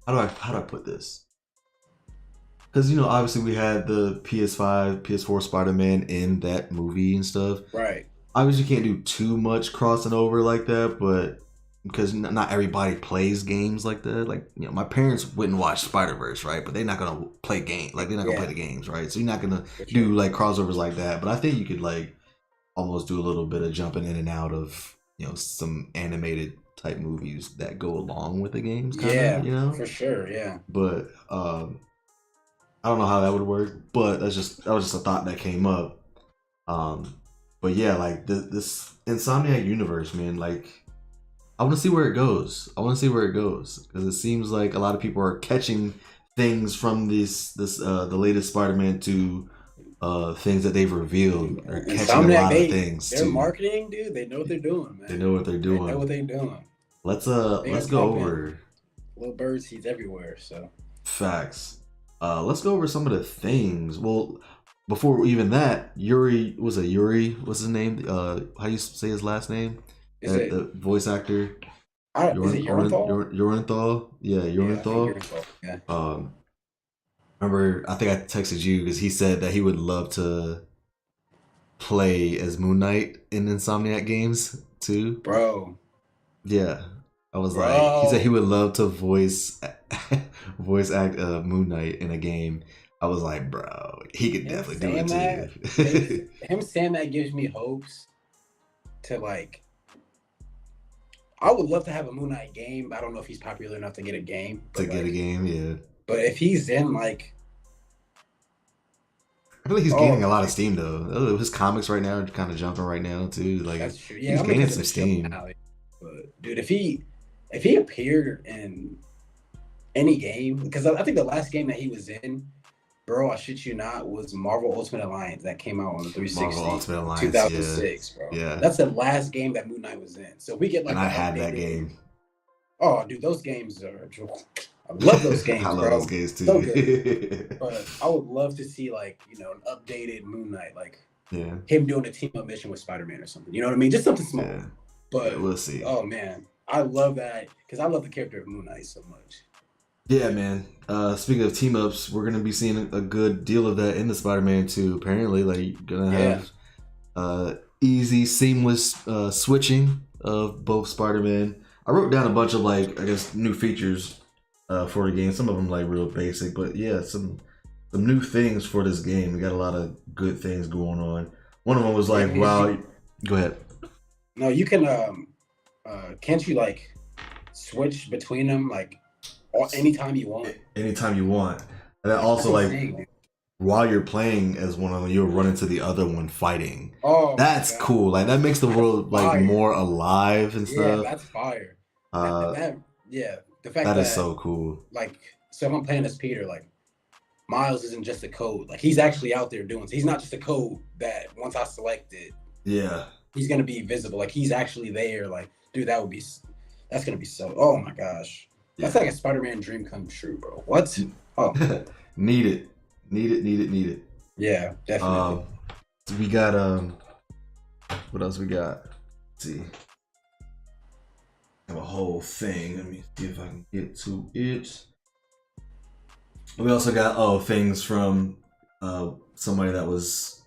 how do I put this? Because obviously we had the PS5, PS4 Spider-Man in that movie and stuff. Right. Obviously, you can't do too much crossing over like that, but because not everybody plays games like that. Like my parents wouldn't watch Spider-Verse, right? But they're not gonna play games. Like they're not gonna play Yeah, the games, right? So you're not gonna for do sure. like crossovers like that. But I think you could like almost do a little bit of jumping in and out of some animated type movies that go along with the games, kind Yeah, of. for sure. Yeah. But I don't know how that would work, but that was just a thought that came up. But yeah, like this Insomniac universe, man. Like, I want to see where it goes. I want to see where it goes because it seems like a lot of people are catching things from the latest Spider-Man to things that they've revealed. They're catching a lot of things Their too. marketing, dude, they know what they're doing, man. They know what they're They know doing. what they're doing. They are Let's go pumping over little bird seeds everywhere. So facts. Let's go over some of the things. Well, before even that, Yuri was it Yuri? What's his name? How do you say his last name? is it? The voice actor. Is it Urinthal? Urinthal? Yeah, Yeah, I think Urinthal. Urinthal. Yeah. Remember, I think I texted you because he said that he would love to play as Moon Knight in Insomniac games too. Bro. Yeah, I was like, he said he Bro. would love to voice act Moon Knight in a game. I was like, bro, he could Him definitely do saying that it makes too. him saying that gives me hopes to like. I would love to have a Moon Knight game. I don't know if he's popular enough to get a game, To but get a like, game, yeah. but if he's in like, I feel like he's oh gaining a lot of man, steam though. His comics right now are kind of jumping right now too. Like that's true. Yeah, he's I mean gaining because of some the show steam. finale. But dude, if he appeared in any game, because I think the last game that he was in, bro, I shit you not, was Marvel Ultimate Alliance that came out on the Marvel 360, Ultimate Alliance, yeah, 2006, bro. yeah. That's the last game that Moon Knight was in. So if we get And like I the had that updated, game. oh, dude, those games are. I love those I games, love those bro. games So good. too. But I would love to see like an updated Moon Knight, like Yeah, him doing a team up mission with Spider-Man or something. You know what I mean? Just something small. yeah, yeah. But We'll see. oh man, I love that because I love the character of Moon Knight so much. Yeah, man. Speaking of team ups, we're gonna be seeing a good deal of that in the Spider-Man 2. Apparently, like you're gonna Yeah. have easy, seamless switching of both Spider-Man. I wrote down a bunch of like I guess new features for the game. Some of them like real basic, but yeah, some new things for this game. We got a lot of good things going on. One of them was Yeah, like, because wow. Go ahead. no, you can can't you like switch between them like anytime you want? Anytime you want, and then That's also like insane, dude. while you're playing as one of them, you'll run into the other one fighting. Oh my That's god, cool. Like that makes the that's world like fire. more alive and Yeah, stuff. that's fire. That Uh, that yeah, the fact that is that so cool. like so if I'm playing as Peter, like Miles isn't just a code. Like he's actually out there doing. So he's not just a code that once I select it, Yeah, he's gonna be visible. Like he's actually there. Like dude, that's gonna be so. Oh my gosh, that's yeah. like a Spider-Man dream come true, bro. What? Oh Need it, need it, need it, need it. yeah, definitely. Um, we got what else we got? Let's see, have a whole thing. Let me see if I can get to it. We also got things from somebody that was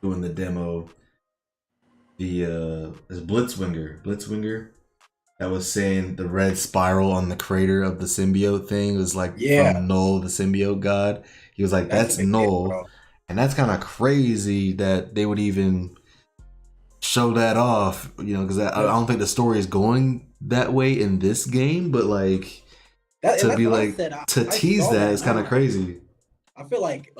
doing the demo. The is Blitzwinger that was saying the red spiral on the crater of the symbiote thing was like Yeah, from Null, the symbiote god. He was like, that's a that's big deal, Null. bro. And that's kind of crazy that they would even show that off, you know, because I But don't think the story is going that way in this game, but like and to that's be what I like said. to I tease saw that that is and I'm kind of like, crazy. I feel like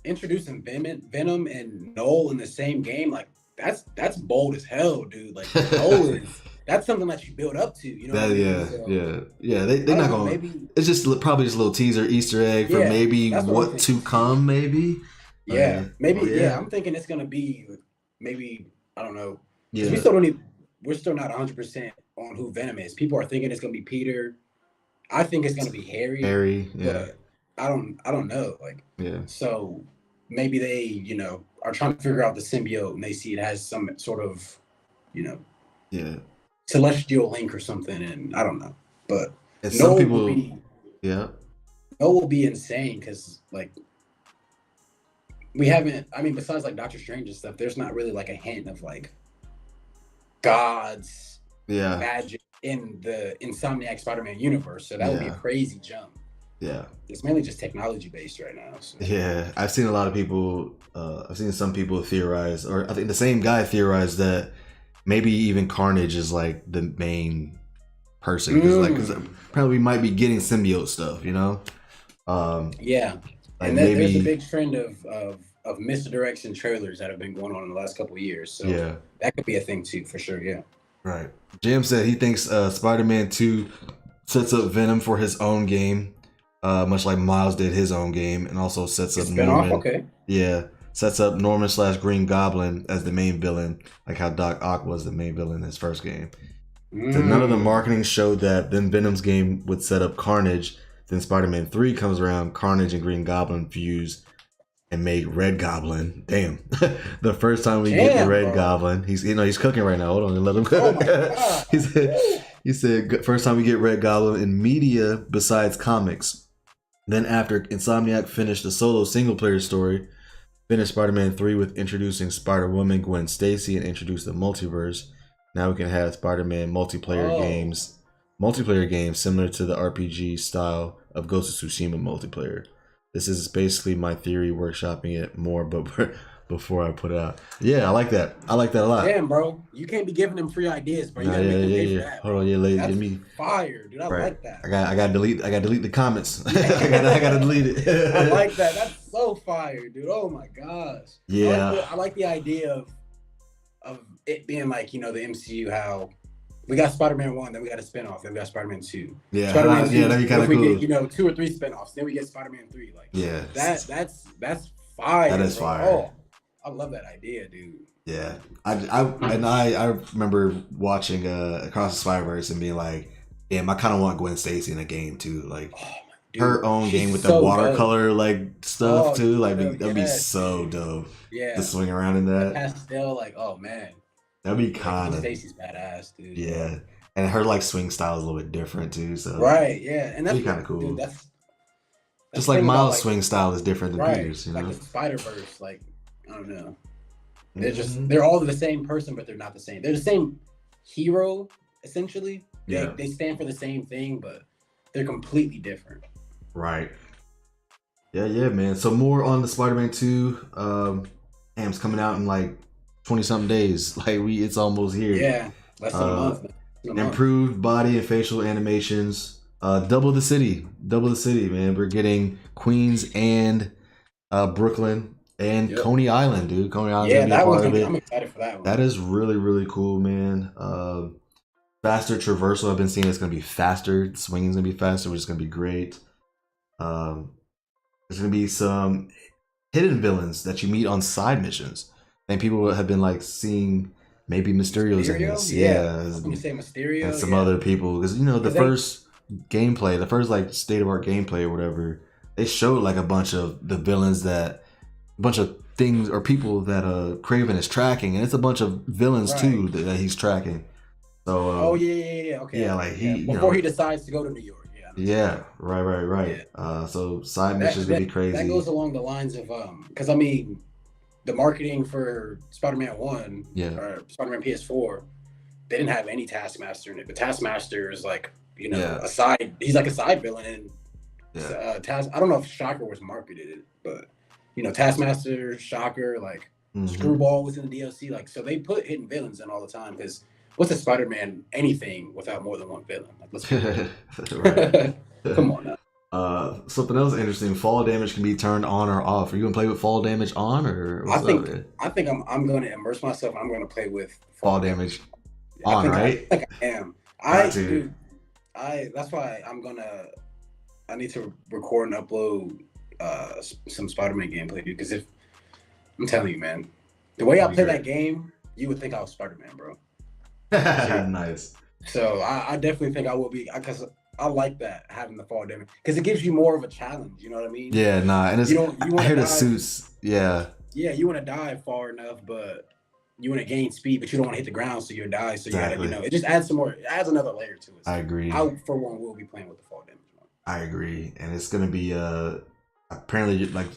introducing Venom and Noel in the same game, like that's bold as hell, dude. Like Noel is that's something that you build up to, you know what I That mean? yeah, So yeah, yeah. They I don't not know, gonna. maybe It's just probably just a little teaser, Easter egg for yeah, maybe that's what I'm what to thinking. come. Maybe. Yeah, maybe Oh yeah. yeah, I'm thinking it's gonna be maybe I don't know because yeah. we're still not 100% on who Venom is. People are thinking it's gonna be Peter. I think it's gonna be Harry, Harry. Yeah, but I don't know. Like yeah, so maybe they are trying to figure out the symbiote and they see it has some sort of you know yeah. celestial link or something, and I don't know. But And some Noel will people, be yeah, Noel will be insane because like we haven't. I mean, besides like Doctor Strange and stuff, there's not really like a hint of like gods yeah, magic in the Insomniac Spider-Man universe. So that would be a yeah, crazy jump. yeah, It's mainly just technology based right now. So. yeah. I've seen a lot of people. I've seen some people theorize, or I think the same guy theorized that maybe even Carnage is like the main person because Mm, apparently we might be getting symbiote stuff. You know, um, yeah, like and there's a maybe big trend of misdirection trailers that have been going on in the last couple of years. So yeah. that could be a thing too, for sure. Yeah. Right. Jim said he thinks Spider-Man 2 sets up Venom for his own game, much like Miles did his own game, and also sets A up spinoff, Norman. okay. Yeah, sets up Norman slash Green Goblin as the main villain, like how Doc Ock was the main villain in his first game. So none of the Mm. marketing showed that. Then Venom's game would set up Carnage. Then Spider-Man 3 comes around, Carnage and Green Goblin fuse and make Red Goblin. Damn. The first time we get the Damn, Red bro. Goblin, he's cooking right now. Hold on, let him Oh my cook. god. he said Woo. he said first time we get Red Goblin in media besides comics. Then after Insomniac finished the solo single player story, finished Spider-Man 3 with introducing Spider-Woman, Gwen Stacy, and introduced the multiverse. Now we can have Spider-Man Oh. multiplayer games similar to the RPG style of Ghost of Tsushima multiplayer. This is basically my theory, workshopping it more, but before I put it out. Yeah, I like that. I like that a lot. Damn, bro. You can't be giving them free ideas, bro. You Nah, gotta yeah, make them yeah, pay for yeah. that, Hold on, bro. yeah, lady, give That's me fire, dude. I right. like that. I gotta delete the comments. I Yeah. gotta delete I it. like that. That's so fire, dude. Oh my gosh. Yeah, I like the idea of it being like, the MCU, how we got Spider-Man 1, then we got a spinoff, then we got Spider-Man 2. yeah, Spider-Man yeah. 2, That'd be what kind if of we get, cool. 2 or 3 spinoffs, then we get Spider-Man 3. Like Yeah, that's fire, that is bro. fire. Oh, I love that idea, dude. Yeah, I remember watching Across the Spider-Verse and being like, damn, I kind of want Gwen Stacy in a game too, like Oh, her dude, own game she's with the so dope. watercolor like stuff Oh, too. Like hell that'd be yes, so dude. dope to Yeah. swing around in That that. pastel, like, oh man. That'd be Yeah, Gwen kind of Stacy's badass, dude. yeah. and her like swing style is a little bit different too. So Right, yeah, and it'd that's be kind of what, dude. cool. That's Just the like thing about Miles' like swing style is different than right, Peter's, you like know. the Spider Verse. Like I don't know, Hmm. they're all the same person, but they're not the same. They're the same hero essentially. They Yeah, they stand for the same thing, but they're completely different. right. Yeah, yeah, man. So more on the Spider-Man 2. It's coming out in like 20 something days. Like it's almost here. Yeah, less than a Uh, month. Man. Less than a month. improved body and facial animations. Double the city, man. We're getting Queens and Brooklyn and Yep. Coney Island, dude. Coney Island's gonna Yeah, be a that one's part of gonna be. I'm it. excited for that That one. is really, really cool, man. Faster traversal. I've been seeing it's gonna be faster. Swinging's gonna be faster, which is gonna be great. Um, there's gonna be some hidden villains that you meet on side missions. And people have been like seeing maybe Mysterio's in Mysterio, this, yeah. yeah, I was gonna say and Mysterio, some yeah, other people because you know the because they first gameplay, the first like state of art gameplay or whatever, they showed like a bunch of the villains that a bunch of things or people that Craven is tracking, and it's a bunch of villains right. too that he's tracking. So Oh yeah, yeah, yeah. Okay, yeah, okay, like he, yeah. you Before he know, decides to go to New York, yeah, I know what you're talking yeah, right. about. Yeah, So side missions that gonna that be that goes crazy. along the lines of because I mean the marketing for Spider-Man One Yeah, or Spider-Man PS4, they didn't have any Taskmaster in it, but Taskmaster is like yeah, a side. He's like a side villain in yeah. Task. I don't know if Shocker was marketed it, but Taskmaster, Shocker, like Hmm. Screwball was in the DLC. Like, so they put hidden villains in all the time because what's a Spider-Man anything without more than one villain? Like, let's be real. Right. Come on now. Something else interesting. Fall damage can be turned on or off. Are you gonna play with fall damage on or I what's up, think man? I think I'm going to immerse myself. I'm going to play with Fall fall damage. damage on, I right? think I am. Got I to. dude. That's why I need to record and upload some Spider-Man gameplay, dude. Because if I'm telling you, man, the way I That'd be play that great. game, you would think I was Spider-Man, bro. Seriously. Nice. So I definitely think I will be because I like that having the fall damage because it gives you more of a challenge. You know what I mean? Yeah, nah, and it's You I want to hear the dive. suits. Yeah, Yeah, you want to dive far enough, but you want to gain speed, but you don't want to hit the ground, so you die. So you gotta, exactly. it just adds some more. It adds another layer to it. I So agree. I, for one, will be playing with the fall damage one. I agree, and it's gonna be apparently like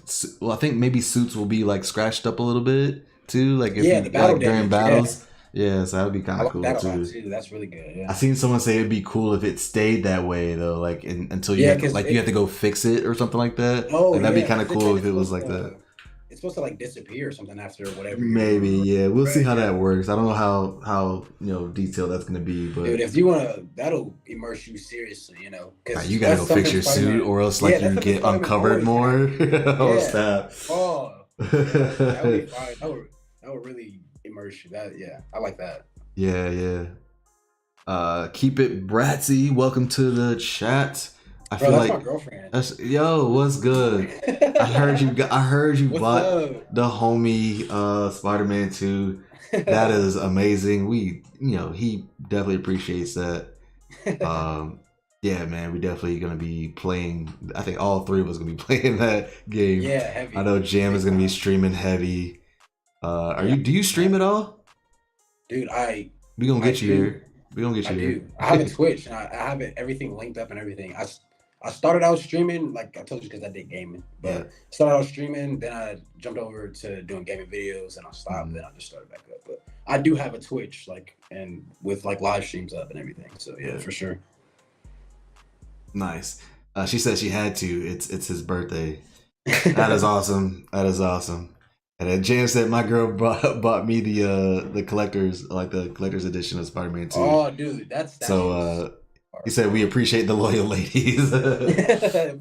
well, I think maybe suits will be like scratched up a little bit too, like if Yeah, you the battle like during damage. Yeah, battles. Yeah, so that would be kind I of like cool that a lot too. too. That's really good. I Yeah. seen someone say it'd be cool if it stayed that way though, like until you Yeah, had because like you have to go fix it or something like that. oh Like that'd be yeah, kind of because cool then if it was like that. it's supposed to like disappear or something after whatever Maybe, you're yeah. We'll see right. how Yeah, that works. I don't know how detailed that's gonna be, dude, but if you wanna, that'll immerse you seriously. you Because gotta go that's fix something your suit, Spider-Man. or else Yeah, like that's you something get Spider-Man uncovered always had. more. Oh Yeah. snap! Oh, yeah. That would be fine. That would really immerse you. That yeah, I like that. Yeah, yeah. Keep it bratsy. Welcome to the chat. I Bro, feel that's my like girlfriend. that's yo. What's good? I heard you What's bought up? the homie Spider-Man 2. That is amazing. He definitely appreciates that. Um yeah, man, we definitely gonna be playing. I think all three of us gonna be playing that game. Yeah, I heavy, know Jam is big gonna be time. streaming heavy. Are Yeah, you do you stream at all? dude, We gonna I get you do. there. We gonna get I you do. I have a there. Twitch and I have it everything linked up and everything. I started out streaming like I told you because I did gaming, Yeah. but started out streaming, then I jumped over to doing gaming videos and I stopped. Mhm. Then I just started back up. But I do have a Twitch and with like live streams up and everything. So yeah, Yeah. for sure. Nice. She said she had to. It's his birthday. That is awesome. That is awesome. And then Jan said my girl bought me the collector's edition of Spider-Man 2. Oh, dude, that So shit is he hard, said we bro. appreciate the loyal ladies.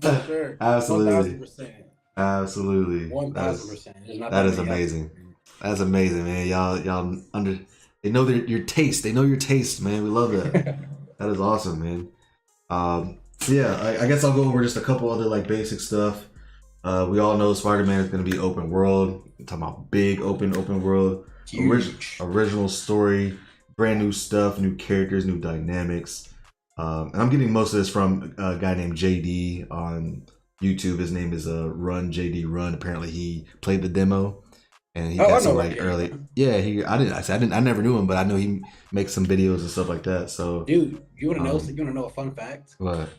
For sure, one thousand Absolutely. percent, Absolutely. one thousand percent. There's not That that is many out amazing. there. That's amazing, man. Y'all they know your taste. They know your taste, man. We love that. That is awesome, man. So yeah, I guess I'll go over just a couple other like basic stuff. We all know Spider-Man is going to be open world. I'm talking about big open world, Huge. original story, brand new stuff, new characters, new dynamics. And I'm getting most of this from a guy named JD on YouTube. His name is Run JD Run. Apparently, he played the demo and he Oh, got I know some like Rocky early. Ericson. Yeah, I never knew him, but I know he makes some videos and stuff like that. So, Dude, you wanna know? um, You wanna know a fun fact? what?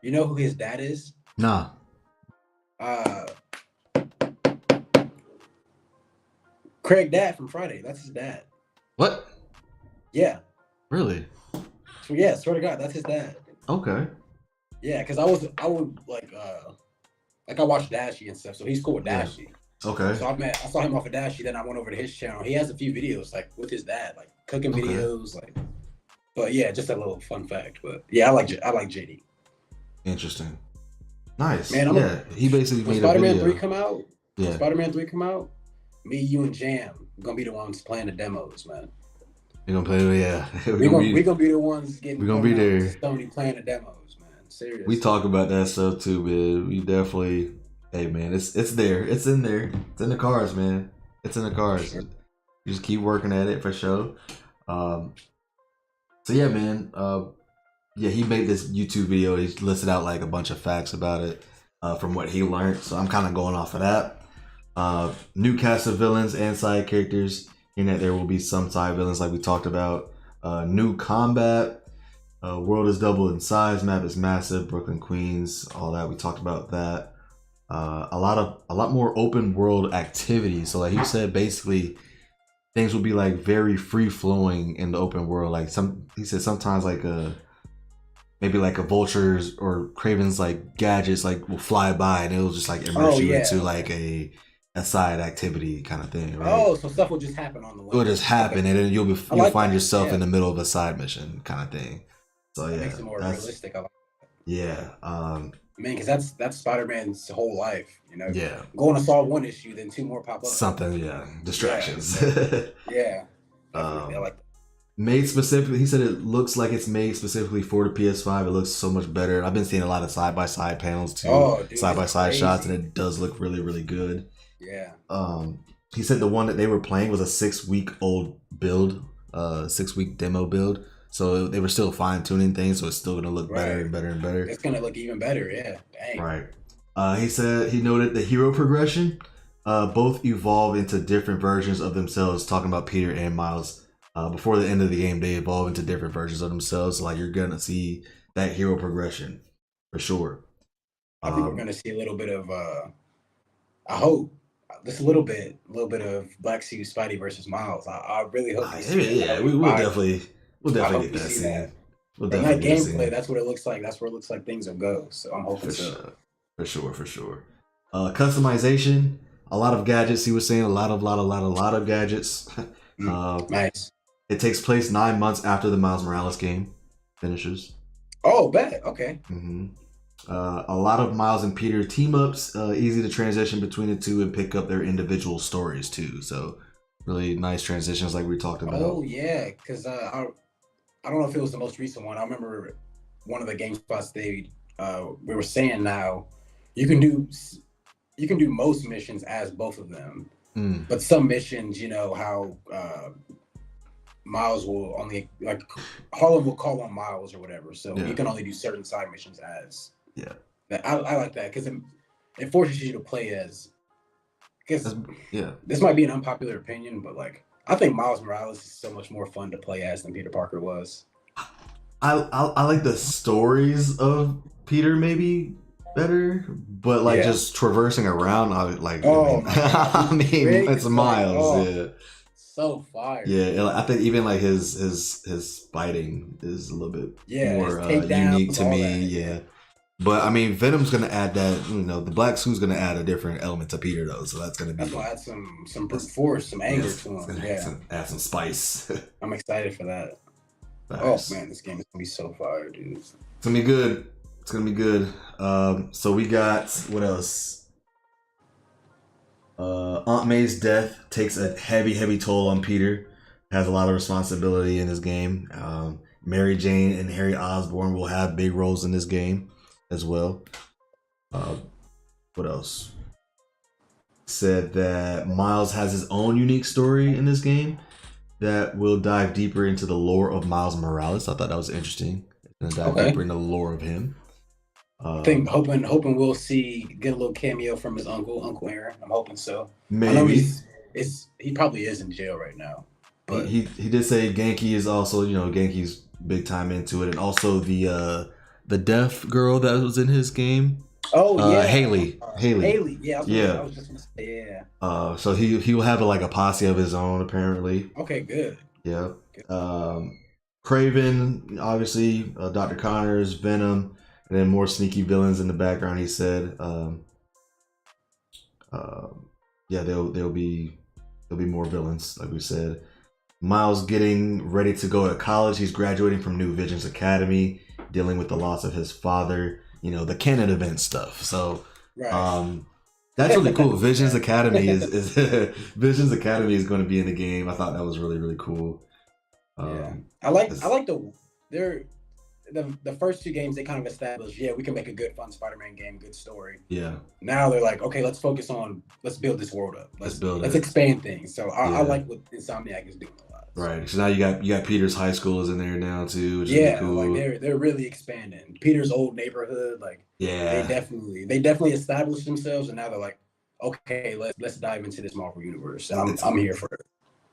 You know who his dad is? Nah, Uh, Craig Dad from Friday. That's his dad. what? Yeah. Really? So yeah, swear to God, that's his dad. Okay. Yeah, because I would like I watched Dashy and stuff, so he's cool with Yeah. Dashy. Okay. So I saw him off of Dashy, then I went over to his channel. He has a few videos like with his dad, like cooking Okay. videos, like. But yeah, just a little fun fact. But yeah, I like JD. Interesting. Nice. Man, Yeah, he basically when made a Spider-Man video. 3 come out, when Yeah. Spider-Man 3 come out, me, you, and Jam gonna be the ones playing the demos, man. You're gonna play. Yeah. We gonna be the ones getting. We're gonna be there. Sony playing the demos, man. Seriously. We talk about that stuff too, man. We definitely. Hey, man, it's there. It's in there. It's in the cars, man. It's in the cars. Sure. You just keep working at it for sure. So yeah, man. Yeah, he made this YouTube video. He listed out like a bunch of facts about it from what he learned. So I'm kind of going off of that. New cast of villains and side characters. In that there will be some side villains like we talked about. New combat. World is doubled in size. Map is massive. Brooklyn, Queens, all that. We talked about that. A lot more open world activity. So like you said, basically things will be like very free flowing in the open world. Like he said sometimes like maybe like a vulture's or Craven's like gadgets like will fly by and it'll just like immerse you into like a side activity kind of thing, right? Oh, so stuff will just happen on the way. It'll just happen, and then you'll find yourself in the middle of a side mission kind of thing. So yeah, makes it more realistic. I like that. Yeah, man, because that's Spider-Man's whole life, you know. Yeah, going to solve one issue, then two more pop up. Something, yeah, distractions. Yeah, I like that. Made specifically, he said it looks like it's made specifically for the PS5. It looks so much better. I've been seeing a lot of side by side panels too, side by side shots, and it does look really, really good. Yeah. He said the one that they were playing was a 6-week-old build, 6-week demo build. So they were still fine tuning things, so it's still gonna look better and better and better. It's gonna look even better, yeah. Dang. Right. He said he noted the hero progression. Both evolve into different versions of themselves. Talking about Peter and Miles. Before the end of the game, they evolve into different versions of themselves. So like you're gonna see that hero progression for sure. I think we're gonna see a little bit of. I hope just a little bit of Black Suit Spidey versus Miles. I really hope. Yeah, we'll definitely get that scene. We'll definitely get gameplay. That's what it looks like. That's where it looks like things will go. So I'm hoping for sure. Customization. A lot of gadgets. He was saying a lot of gadgets. Nice. It takes place 9 months after the Miles Morales game finishes. Oh, bet. Okay. Mm-hmm. A lot of Miles and Peter team ups. Easy to transition between the two and pick up their individual stories too. So really nice transitions like we talked about. Oh yeah, because I don't know if it was the most recent one. I remember one of the GameSpots we were saying now you can do most missions as both of them, but some missions, you know how Miles will only like Harlem will call on Miles or whatever, so you can only do certain side missions as. Yeah, I like that because it forces you to play as. Because this might be an unpopular opinion, but like I think Miles Morales is so much more fun to play as than Peter Parker was. I like the stories of Peter maybe better, but like just traversing around, I mean it's Miles, so fire. Yeah, I think even like his fighting is a little bit more unique to me. But I mean, Venom's gonna add that. You know, the Black Suit's gonna add a different element to Peter though, so that's gonna add some brute force, some anger to him. Add some spice. I'm excited for that. Nice. Oh man, this game is gonna be so fire, dude. It's gonna be good. It's gonna be good. So we got what else? Aunt May's death takes a heavy toll on Peter. Has a lot of responsibility in this game. Mary Jane and Harry Osborn will have big roles in this game as well. What else? Said that Miles has his own unique story in this game that will dive deeper into the lore of Miles Morales. I thought that was interesting. And dive deeper into the lore of him. I think hoping we'll get a little cameo from his Uncle Aaron. I'm hoping so. Maybe. he probably is in jail right now. But He did say Genki is also, Genki's big time into it, and also the deaf girl that was in his game. oh yeah, Haley. Haley. Yeah, I Yeah. was just gonna say yeah. So he will have like a posse of his own apparently. Okay, good. Yeah. Good. Craven, obviously, Dr. Connors, Venom, and then more sneaky villains in the background. He said, uh, yeah, there'll be more villains, like we said. Miles getting ready to go to college. He's graduating from New Visions Academy, dealing with the loss of his father. The canon event stuff. So, Right. that's really cool. Visions Academy is Visions Academy is going to be in the game. I thought that was really really cool. Yeah, Um, I like they're the first two games they kind of established. Yeah, we can make a good fun Spider-Man game, good story. yeah, Now they're like, okay, let's build this world up. let's build Let's it. expand things. So I Yeah. like what Insomniac is doing a lot. So. Right. So now you got Peter's high school is in there now too, which is Yeah, really like cool. they're really expanding Peter's old neighborhood. Like Yeah. they definitely established themselves, and now they're like, okay, let's dive into this Marvel universe, and It's I'm here for it.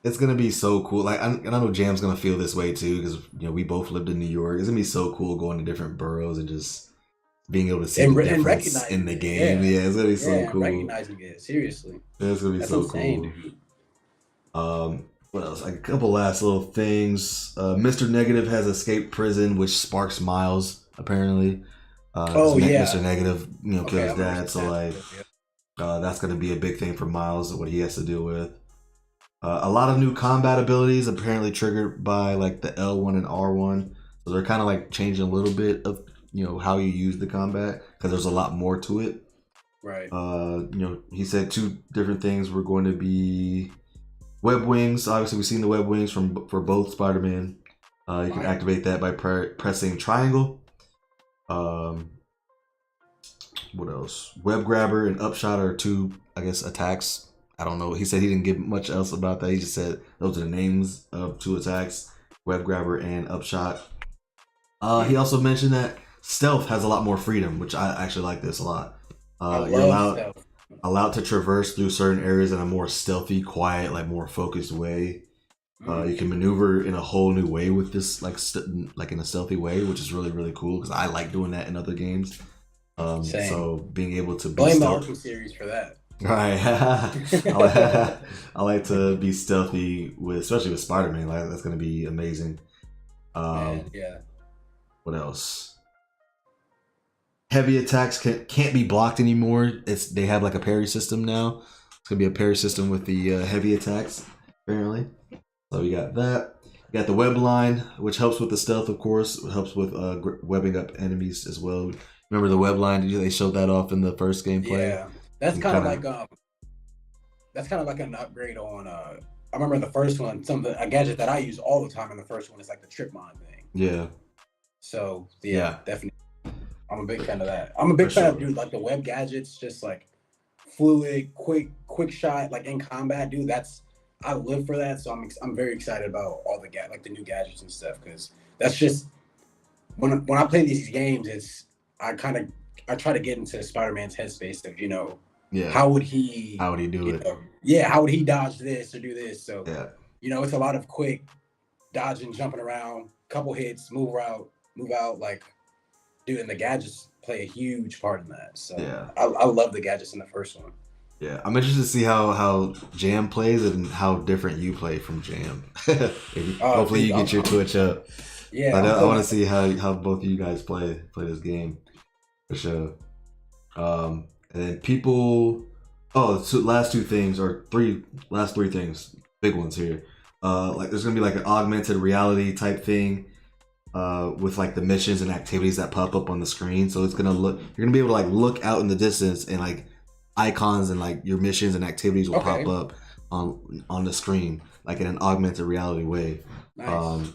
it's gonna be so cool. Like, and I know Jam's gonna feel this way too because we both lived in New York. It's gonna be so cool going to different boroughs and just being able to see the And difference in recognizing the it, game. Yeah, it's gonna be yeah, so and cool. recognizing it seriously. It's gonna be That's so insane, cool. dude. What else? Like a couple last little things. Mr. Negative has escaped prison, which sparks Miles apparently. Oh yeah. Mr. Negative, killed Okay, his I'm gonna dad, so like that's gonna be a big thing for Miles, what he has to deal with. A lot of new combat abilities apparently triggered by like the L1 and R1, so they're kind of like changing a little bit of how you use the combat because there's a lot more to it. Right. He said two different things were going to be web wings. Obviously, we've seen the web wings for both Spider-Man. You can activate that by pressing triangle. What else? Web grabber and upshot are two, I guess, attacks. I don't know. He said he didn't give much else about that. He just said those are the names of two attacks: web grabber and upshot. He also mentioned that stealth has a lot more freedom, which I actually like this a lot. I You're love stealth. allowed to traverse through certain areas in a more stealthy, quiet, like more focused way. You can maneuver in a whole new way with this, like in a stealthy way, which is really really cool because I like doing that in other games. Same. So being able to be Blame the stealthy. Arkham series for that. Right. I like to be stealthy especially with Spider-Man. Like that's gonna be amazing. Man, yeah. What else? Heavy attacks can't be blocked anymore. They have like a parry system now. It's gonna be a parry system with the heavy attacks apparently. So we got that. You got the web line, which helps with the stealth, of course. It helps with webbing up enemies as well. Remember the web line? They showed that off in the first gameplay. Yeah, that's kind of like an upgrade on. I remember the first one. A gadget that I use all the time in the first one is like the trip mine thing. Yeah. So yeah, definitely. I'm a big fan of that. I'm a big fan of dude like the web gadgets, just like fluid, quick shot, like in combat, dude. I live for that. So I'm very excited about all the new gadgets and stuff because that's just when I play these games, I try to get into Spider-Man's headspace of how would he do it? Yeah, how would he dodge this or do this? So yeah, it's a lot of quick dodging, jumping around, couple hits, move out, like dude, and the gadgets play a huge part in that. So yeah, I love the gadgets in the first one. Yeah, I'm interested to see how Jam plays and how different you play from Jam. Hopefully you get your Twitch up. Yeah, I want to see how both of you guys play this game for sure. And then people. Oh, so last three things, big ones here. Like there's gonna be like an augmented reality type thing. With like the missions and activities that pop up on the screen, so you're gonna be able to like look out in the distance and like icons and like your missions and activities will pop up on the screen like in an augmented reality way. Nice.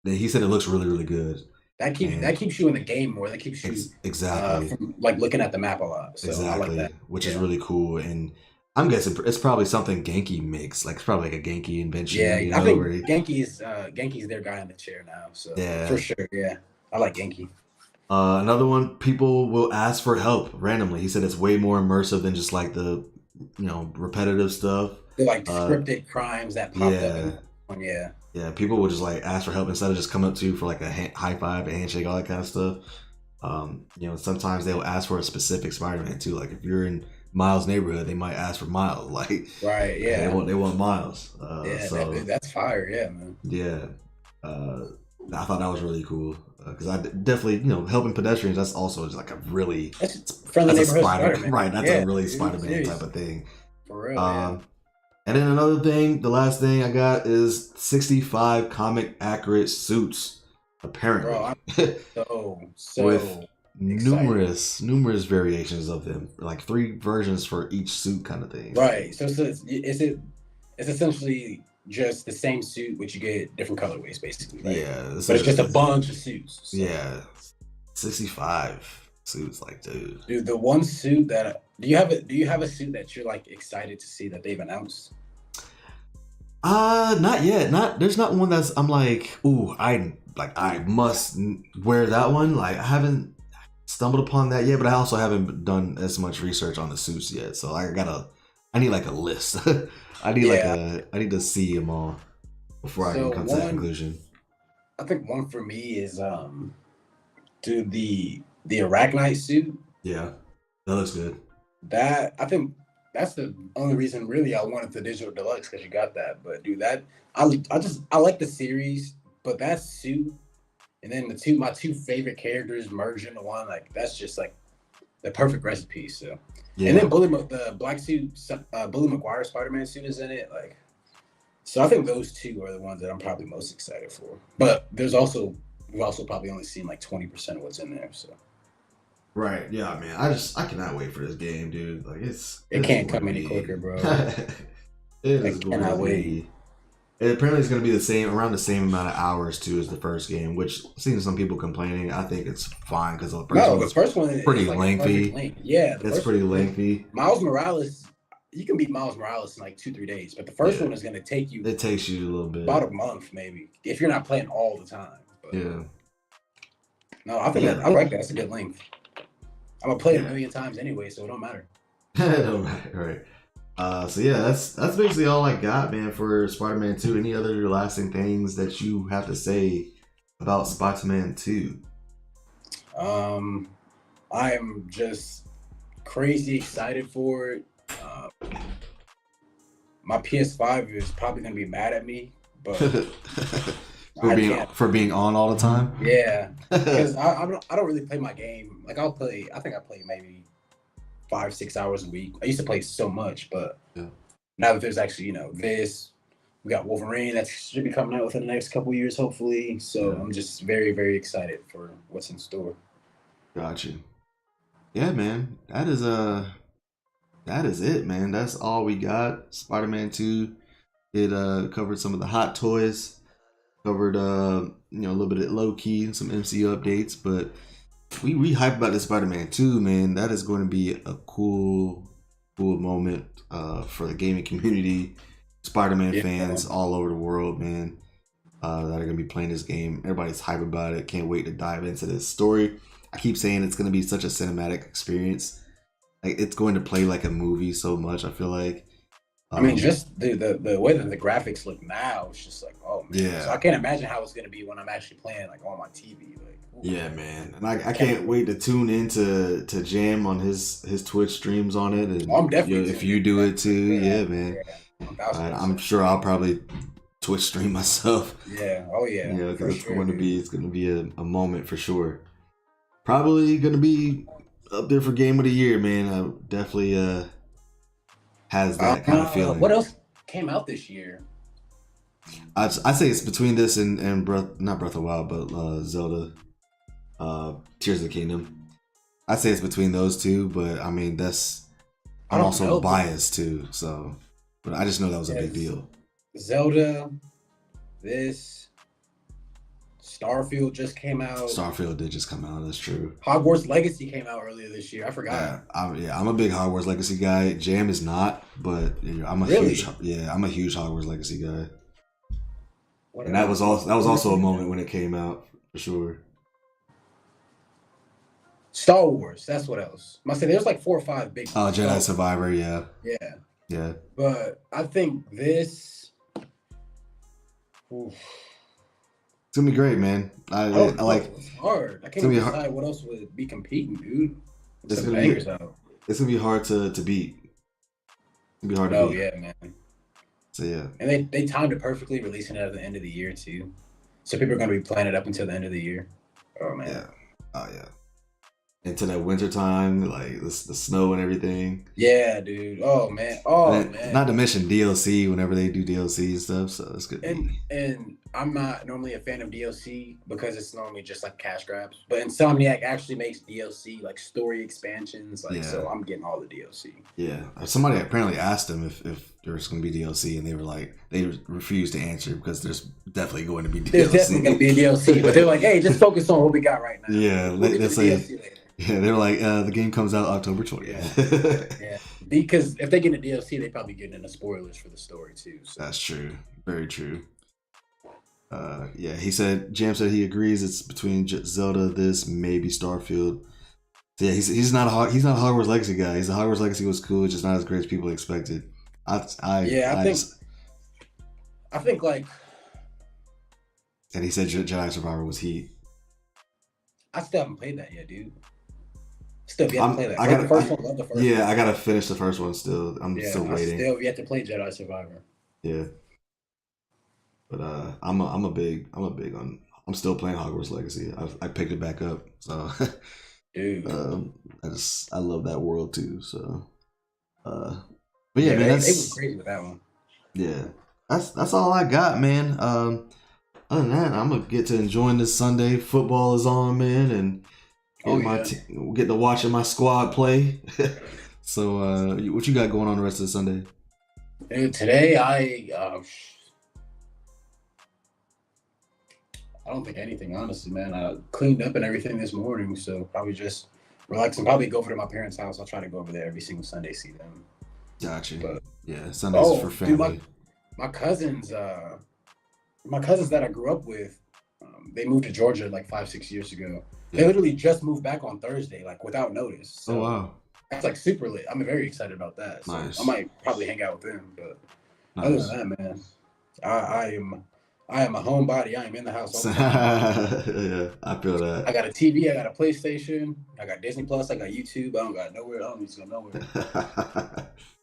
He said it looks really really good. That keeps you in the game more. That keeps you exactly from like looking at the map a lot. So exactly, I like that. Which is really cool. And I'm guessing it's probably something Genki makes. Like it's probably like a Genki invention. Yeah, I think Genki's their guy in the chair now. So yeah, for sure. Yeah, I like Genki. Another one, people will ask for help randomly. He said it's way more immersive than just like the repetitive stuff. The like Uh, scripted crimes that popped up in yeah, the one. Yeah. yeah. People will just like ask for help instead of just coming up to you for like a high five, a handshake, all that kind of stuff. Sometimes they'll ask for a specific Spider-Man too. Like if you're in Miles' neighborhood, they might ask for Miles. Like Right. they Yeah. want Miles. Yeah. So That's fire. Yeah, man. yeah, uh, I thought that was really cool because definitely helping pedestrians. That's also just like a really That's friendly that's a neighborhood Spider Spider-Man. right. That's a Yeah, really dude. Spider-Man type Serious. of thing. For real. Yeah. Um, and then another thing, the last thing I got is 65 comic accurate suits, Bro, apparently, I'm with so excited. numerous variations of them, like 3 versions for each suit, kind of thing. Right. So it's essentially just the same suit, which you get different colorways, basically, right? Yeah, But it's just a bunch of suits. So. yeah, 65 suits, like dude. Dude, the one suit that do you have a suit that you're like excited to see that they've announced? Not yet. There's not one that's I'm like, ooh, I must wear that one. Like I haven't stumbled upon that yet, but I also haven't done as much research on the suits yet. So I need like a list. Yeah. I need to see them all before I can So come to that one, conclusion. I think one for me is dude, the Arachnite suit. Yeah, that looks good. That I think that's the only reason really I wanted the digital deluxe because you got that. But dude, that I like the series, but that suit and then my two favorite characters merged into one, like that's just like the perfect recipe. So and Yeah, then the black suit, Bully McGuire Spider-Man suit is in it. Like so, I think those two are the ones that I'm probably most excited for. But we've also probably only seen like 20% of what's in there. So right. Yeah, man. I cannot wait for this game, dude. Like it it's can't going come to any be quicker, bro. it I is going to cannot wait. be. Apparently, it's going to be around the same amount of hours too as the first game, which seeing some people complaining, I think it's fine because the first No, one the was first one pretty is like a perfect lengthy. length. Yeah, the It's first pretty one, like lengthy. Miles Morales, you can beat Miles Morales in like 2-3 days, but the first Yeah, one is going to take you it takes you a little about bit. a month, maybe, if you're not playing all the time. But Yeah, no, I think that yeah, I like that. That's a good length. I'm gonna play it a yeah. million times anyway, so it don't matter. Right, right. So yeah, that's basically all I got, man, for Spider-Man 2. Any other lasting things that you have to say about Spider-Man 2? Um, I am just crazy excited for it. My PS5 is probably gonna be mad at me, but I can't. For being on all the time. Yeah, because I don't really play my game. Like I'll play. I think I play maybe 5-6 hours a week. I used to play so much, but Yeah. now that there's actually this, we got Wolverine that should be coming out within the next couple years, hopefully. So Yeah. I'm just very very excited for what's in store. Got you. Yeah, man. That is it, man. That's all we got. Spider-Man 2. It covered some of the hot toys, covered a little bit of low key, some MCU updates, but we hype about this Spider-Man 2, man. That is going to be a cool moment for the gaming community, Spider-Man Yeah, fans all over the world, man. That are gonna be playing this game. Everybody's hype about it. Can't wait to dive into this story. I keep saying it's gonna be such a cinematic experience. Like it's going to play like a movie so much. I feel like. I mean, just the way that the graphics look now, it's just like, oh man. So I Yeah, can't imagine how it's gonna be when I'm actually playing like on my TV. Like, ooh, yeah, man. And I can't wait to tune into to Jam on his Twitch streams on it, oh, I'm and definitely if tuning you in do for it that. too, Yeah, yeah, man. yeah, 1000%. I'm sure I'll probably Twitch stream myself. Yeah, oh yeah, Because for sure, dude. it's going to be a moment for sure. Probably going to be up there for game of the year, man. I definitely has that kind of What feeling. else came out this year? I'd say it's between this and not Breath of the Wild, but Zelda, Tears of the Kingdom. I'd say it's between those two, but I mean I I'm don't also know, but biased too, so but I just know that was a big yes, deal. Zelda, this Starfield just came out. Starfield did just come out. That's true. Hogwarts Legacy came out earlier this year. I forgot. I'm a big Hogwarts Legacy guy. Jam is not, but I'm a Really? I'm a huge Hogwarts Legacy guy. What And that was else? also a moment when it came out for sure. Star Wars. That's what else. I say there's like 4 or 5 big Oh, Star Jedi Wars. Survivor, yeah, Yeah. Yeah. But I think this. Oof, It's gonna be great, man. I I don't like. know. It's hard. I It's can't gonna even be hard. decide what else would be competing, dude. It's Some gonna be. bangers out. It's gonna be hard to beat. It's gonna be hard to No, beat. yeah, man. So yeah. And they timed it perfectly, releasing it at the end of the year too. So people are gonna be playing it up until the end of the year. Oh man. Yeah. Oh yeah. Into that winter time, like the snow and everything. Yeah, dude. Oh man. Oh man. Not to mention DLC whenever they do DLC and stuff. So it's good. And I'm not normally a fan of DLC because it's normally just like cash grabs. But Insomniac actually makes DLC like story expansions. Like so I'm getting all the DLC. Yeah. Somebody apparently asked them if there's gonna be DLC and they were like they refused to answer because there's definitely going to be DLC. There's definitely gonna be a DLC. But they're like, hey, just focus on what we got right now. Yeah, we'll they say yeah, they're like, the game comes out October 20th. Yeah. Because if they get a DLC, they probably get into spoilers for the story too. So. That's true. Very true. Yeah, Jam said he agrees it's between Zelda, this, maybe Starfield. So yeah, he's not a Hogwarts Legacy guy. He's a Hogwarts Legacy was cool, just not as great as people expected. I think like. And he said Jedi Survivor was heat. I still haven't played that yet, dude. Still yet to play that. Love the first one. Yeah, I gotta finish the first one still. I'm still waiting. Still yet to play Jedi Survivor. Yeah. But I'm still playing Hogwarts Legacy. I picked it back up. So dude. I love that world too. So but yeah, man, they were crazy with that one. Yeah. That's all I got, man. Other than that, I'm gonna get to enjoying this Sunday. Football is on, man, and get to watching my squad play. So, what you got going on the rest of the Sunday? Dude, today I don't think anything, honestly, man. I cleaned up and everything this morning, so probably just relax and probably go over to my parents' house. I'll try to go over there every single Sunday, see them. Gotcha. But, yeah, Sundays for family. Dude, my cousins that I grew up with, they moved to Georgia like 5-6 years ago. Yeah. They literally just moved back on Thursday, like without notice. So wow. That's like super lit. I'm very excited about that. So nice. I might probably hang out with them, but other than that, man, I am a homebody. I am in the house all the time. Yeah, I feel that. I got a TV, I got a PlayStation, I got Disney Plus, I got YouTube. I don't got nowhere. I don't need to go nowhere.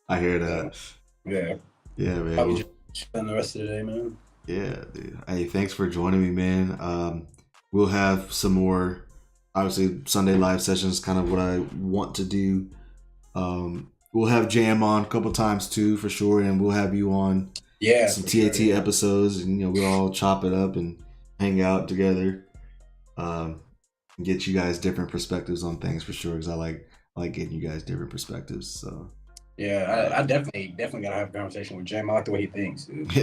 I hear that. Yeah. Yeah, man. Probably just spend the rest of the day, man. Yeah, dude. Hey, thanks for joining me, man. We'll have some more, obviously, Sunday live sessions, kind of what I want to do. We'll have Jam on a couple times too, for sure, and we'll have you on some TAT episodes, and we'll all chop it up and hang out together. Get you guys different perspectives on things for sure, because I like getting you guys different perspectives. So yeah, I definitely gotta have a conversation with Jam. I like the way he thinks, dude.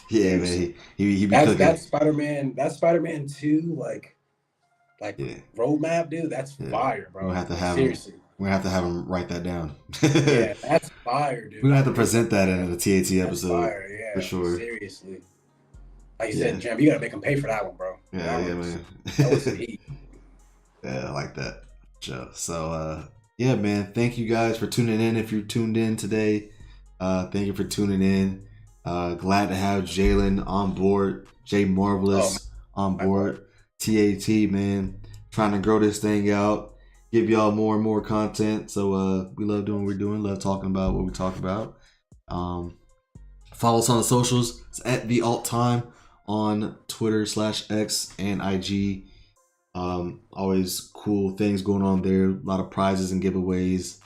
Yeah, man. He that Spider-Man 2, like roadmap, dude. That's fire, bro. We'll have to have seriously. We're gonna have to have him write that down. Yeah, that's fire, dude. We're gonna have to present that in a TAT episode. Fire, yeah, for sure. Seriously. Like you said, Jam, you gotta make him pay for that one, bro. Yeah, man. That was heat. Yeah, I like that. So, yeah, man. Thank you guys for tuning in. If you're tuned in today, thank you for tuning in. Glad to have Jalen on board, JMarvelous on board, TAT, man. Trying to grow this thing out, give y'all more and more content. So we love doing what we're doing, love talking about what we talk about. Follow us on the socials. It's at the alt time on Twitter /X and IG. Always cool things going on there. A lot of prizes and giveaways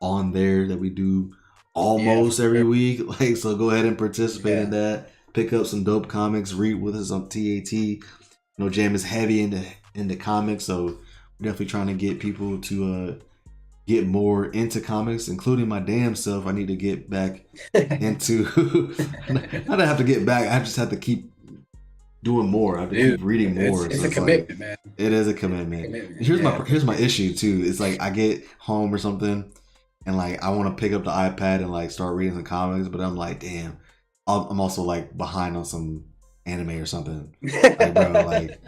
on there that we do almost every week. Like, so go ahead and participate in that. Pick up some dope comics. Read with us on TAT. Jam is heavy into comics, so we're definitely trying to get people to get more into comics, including my damn self. I need to get back into. I don't have to get back. I just have to keep doing more. I have to keep reading more. It's a commitment, man. It is a commitment. Here's my issue too. It's like I get home or something, and like I want to pick up the iPad and like start reading some comics, but I'm like, damn, I'm also like behind on some anime or something. Like, bro, like,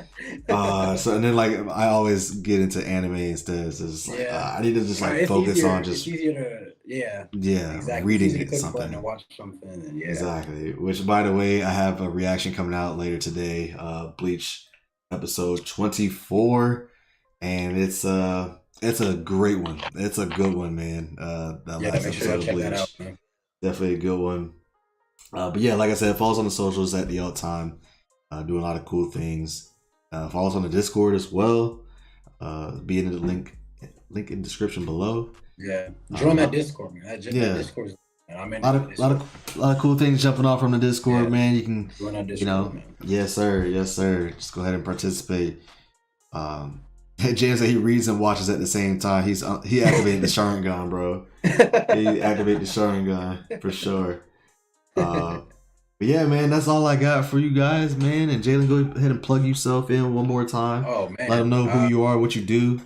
so and then like I always get into anime instead. So it's like I need to just like focus on just. It's easier Yeah, Yeah, exactly. It's reading easy to it click a button something. and watch something. And yeah, Exactly. Which, by the way, I have a reaction coming out later today. Bleach episode 24, and it's a great one. It's a good one, man. That yeah. last Make sure y'all episode of check that out, Bleach, man. definitely a good one. But yeah, like I said, follow us on the socials at the alt time. Doing a lot of cool things. Follow us on the Discord as well. Be in the link in the description below. Yeah, join that Lot- Discord, man. That yeah, Discord, and I'm in lot that of lot Discord. of lot of cool things jumping off from the Discord, Yeah, man. You can, join that you Discord, know, man. yes sir, yes sir. Just go ahead and participate. James said he reads and watches at the same time. He activated the Sharingan, bro. He activated the Sharingan for sure. But yeah, man, that's all I got for you guys, man. And Jalen, go ahead and plug yourself in one more time. Oh man, Let them know who you are, what you do.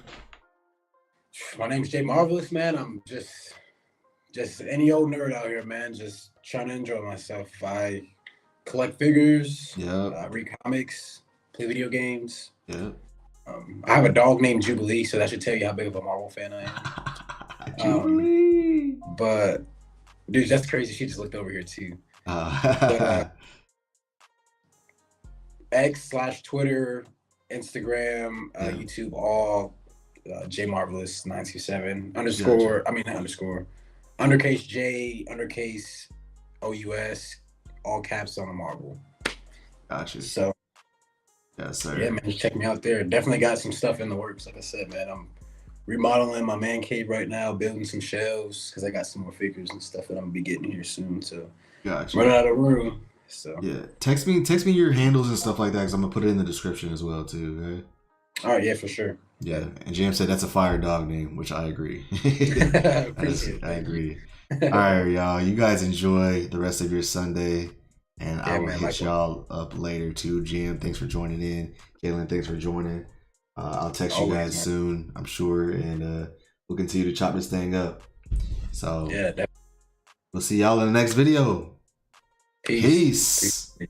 my name's JMarvelous, man. I'm just any old nerd out here, man. Just trying to enjoy myself. I collect figures, Yeah, read comics, play video games. yeah. I have a dog named Jubilee, so that should tell you how big of a Marvel fan I am. Jubilee. But dude, that's crazy. She just looked over here too. Uh, X/Twitter, Instagram, Yeah. YouTube, all JMarvelous 927 underscore. Gotcha. I mean not underscore. Undercase J, undercase OUS, all caps on a Marvel. Got you. So Yes, sir. yeah, man, just check me out there. Definitely got some stuff in the works. Like I said, man, I'm remodeling my man cave right now, building some shelves because I got some more figures and stuff that I'm gonna be getting here soon. So Got you. running out of room. So Yeah, text me your handles and stuff like that because I'm gonna put it in the description as well too. Right? all right, yeah, for sure. Yeah, and James said that's a fire dog name, which I agree. Appreciate it. I agree. All right, y'all. You guys enjoy the rest of your Sunday, and I will man, hit likewise. y'all up later too. Jim, thanks for joining in. Jalen, thanks for joining. I'll text you Always, guys man. soon, I'm sure, and we'll continue to chop this thing up. So Yeah, we'll see y'all in the next video. peace. Peace. Peace.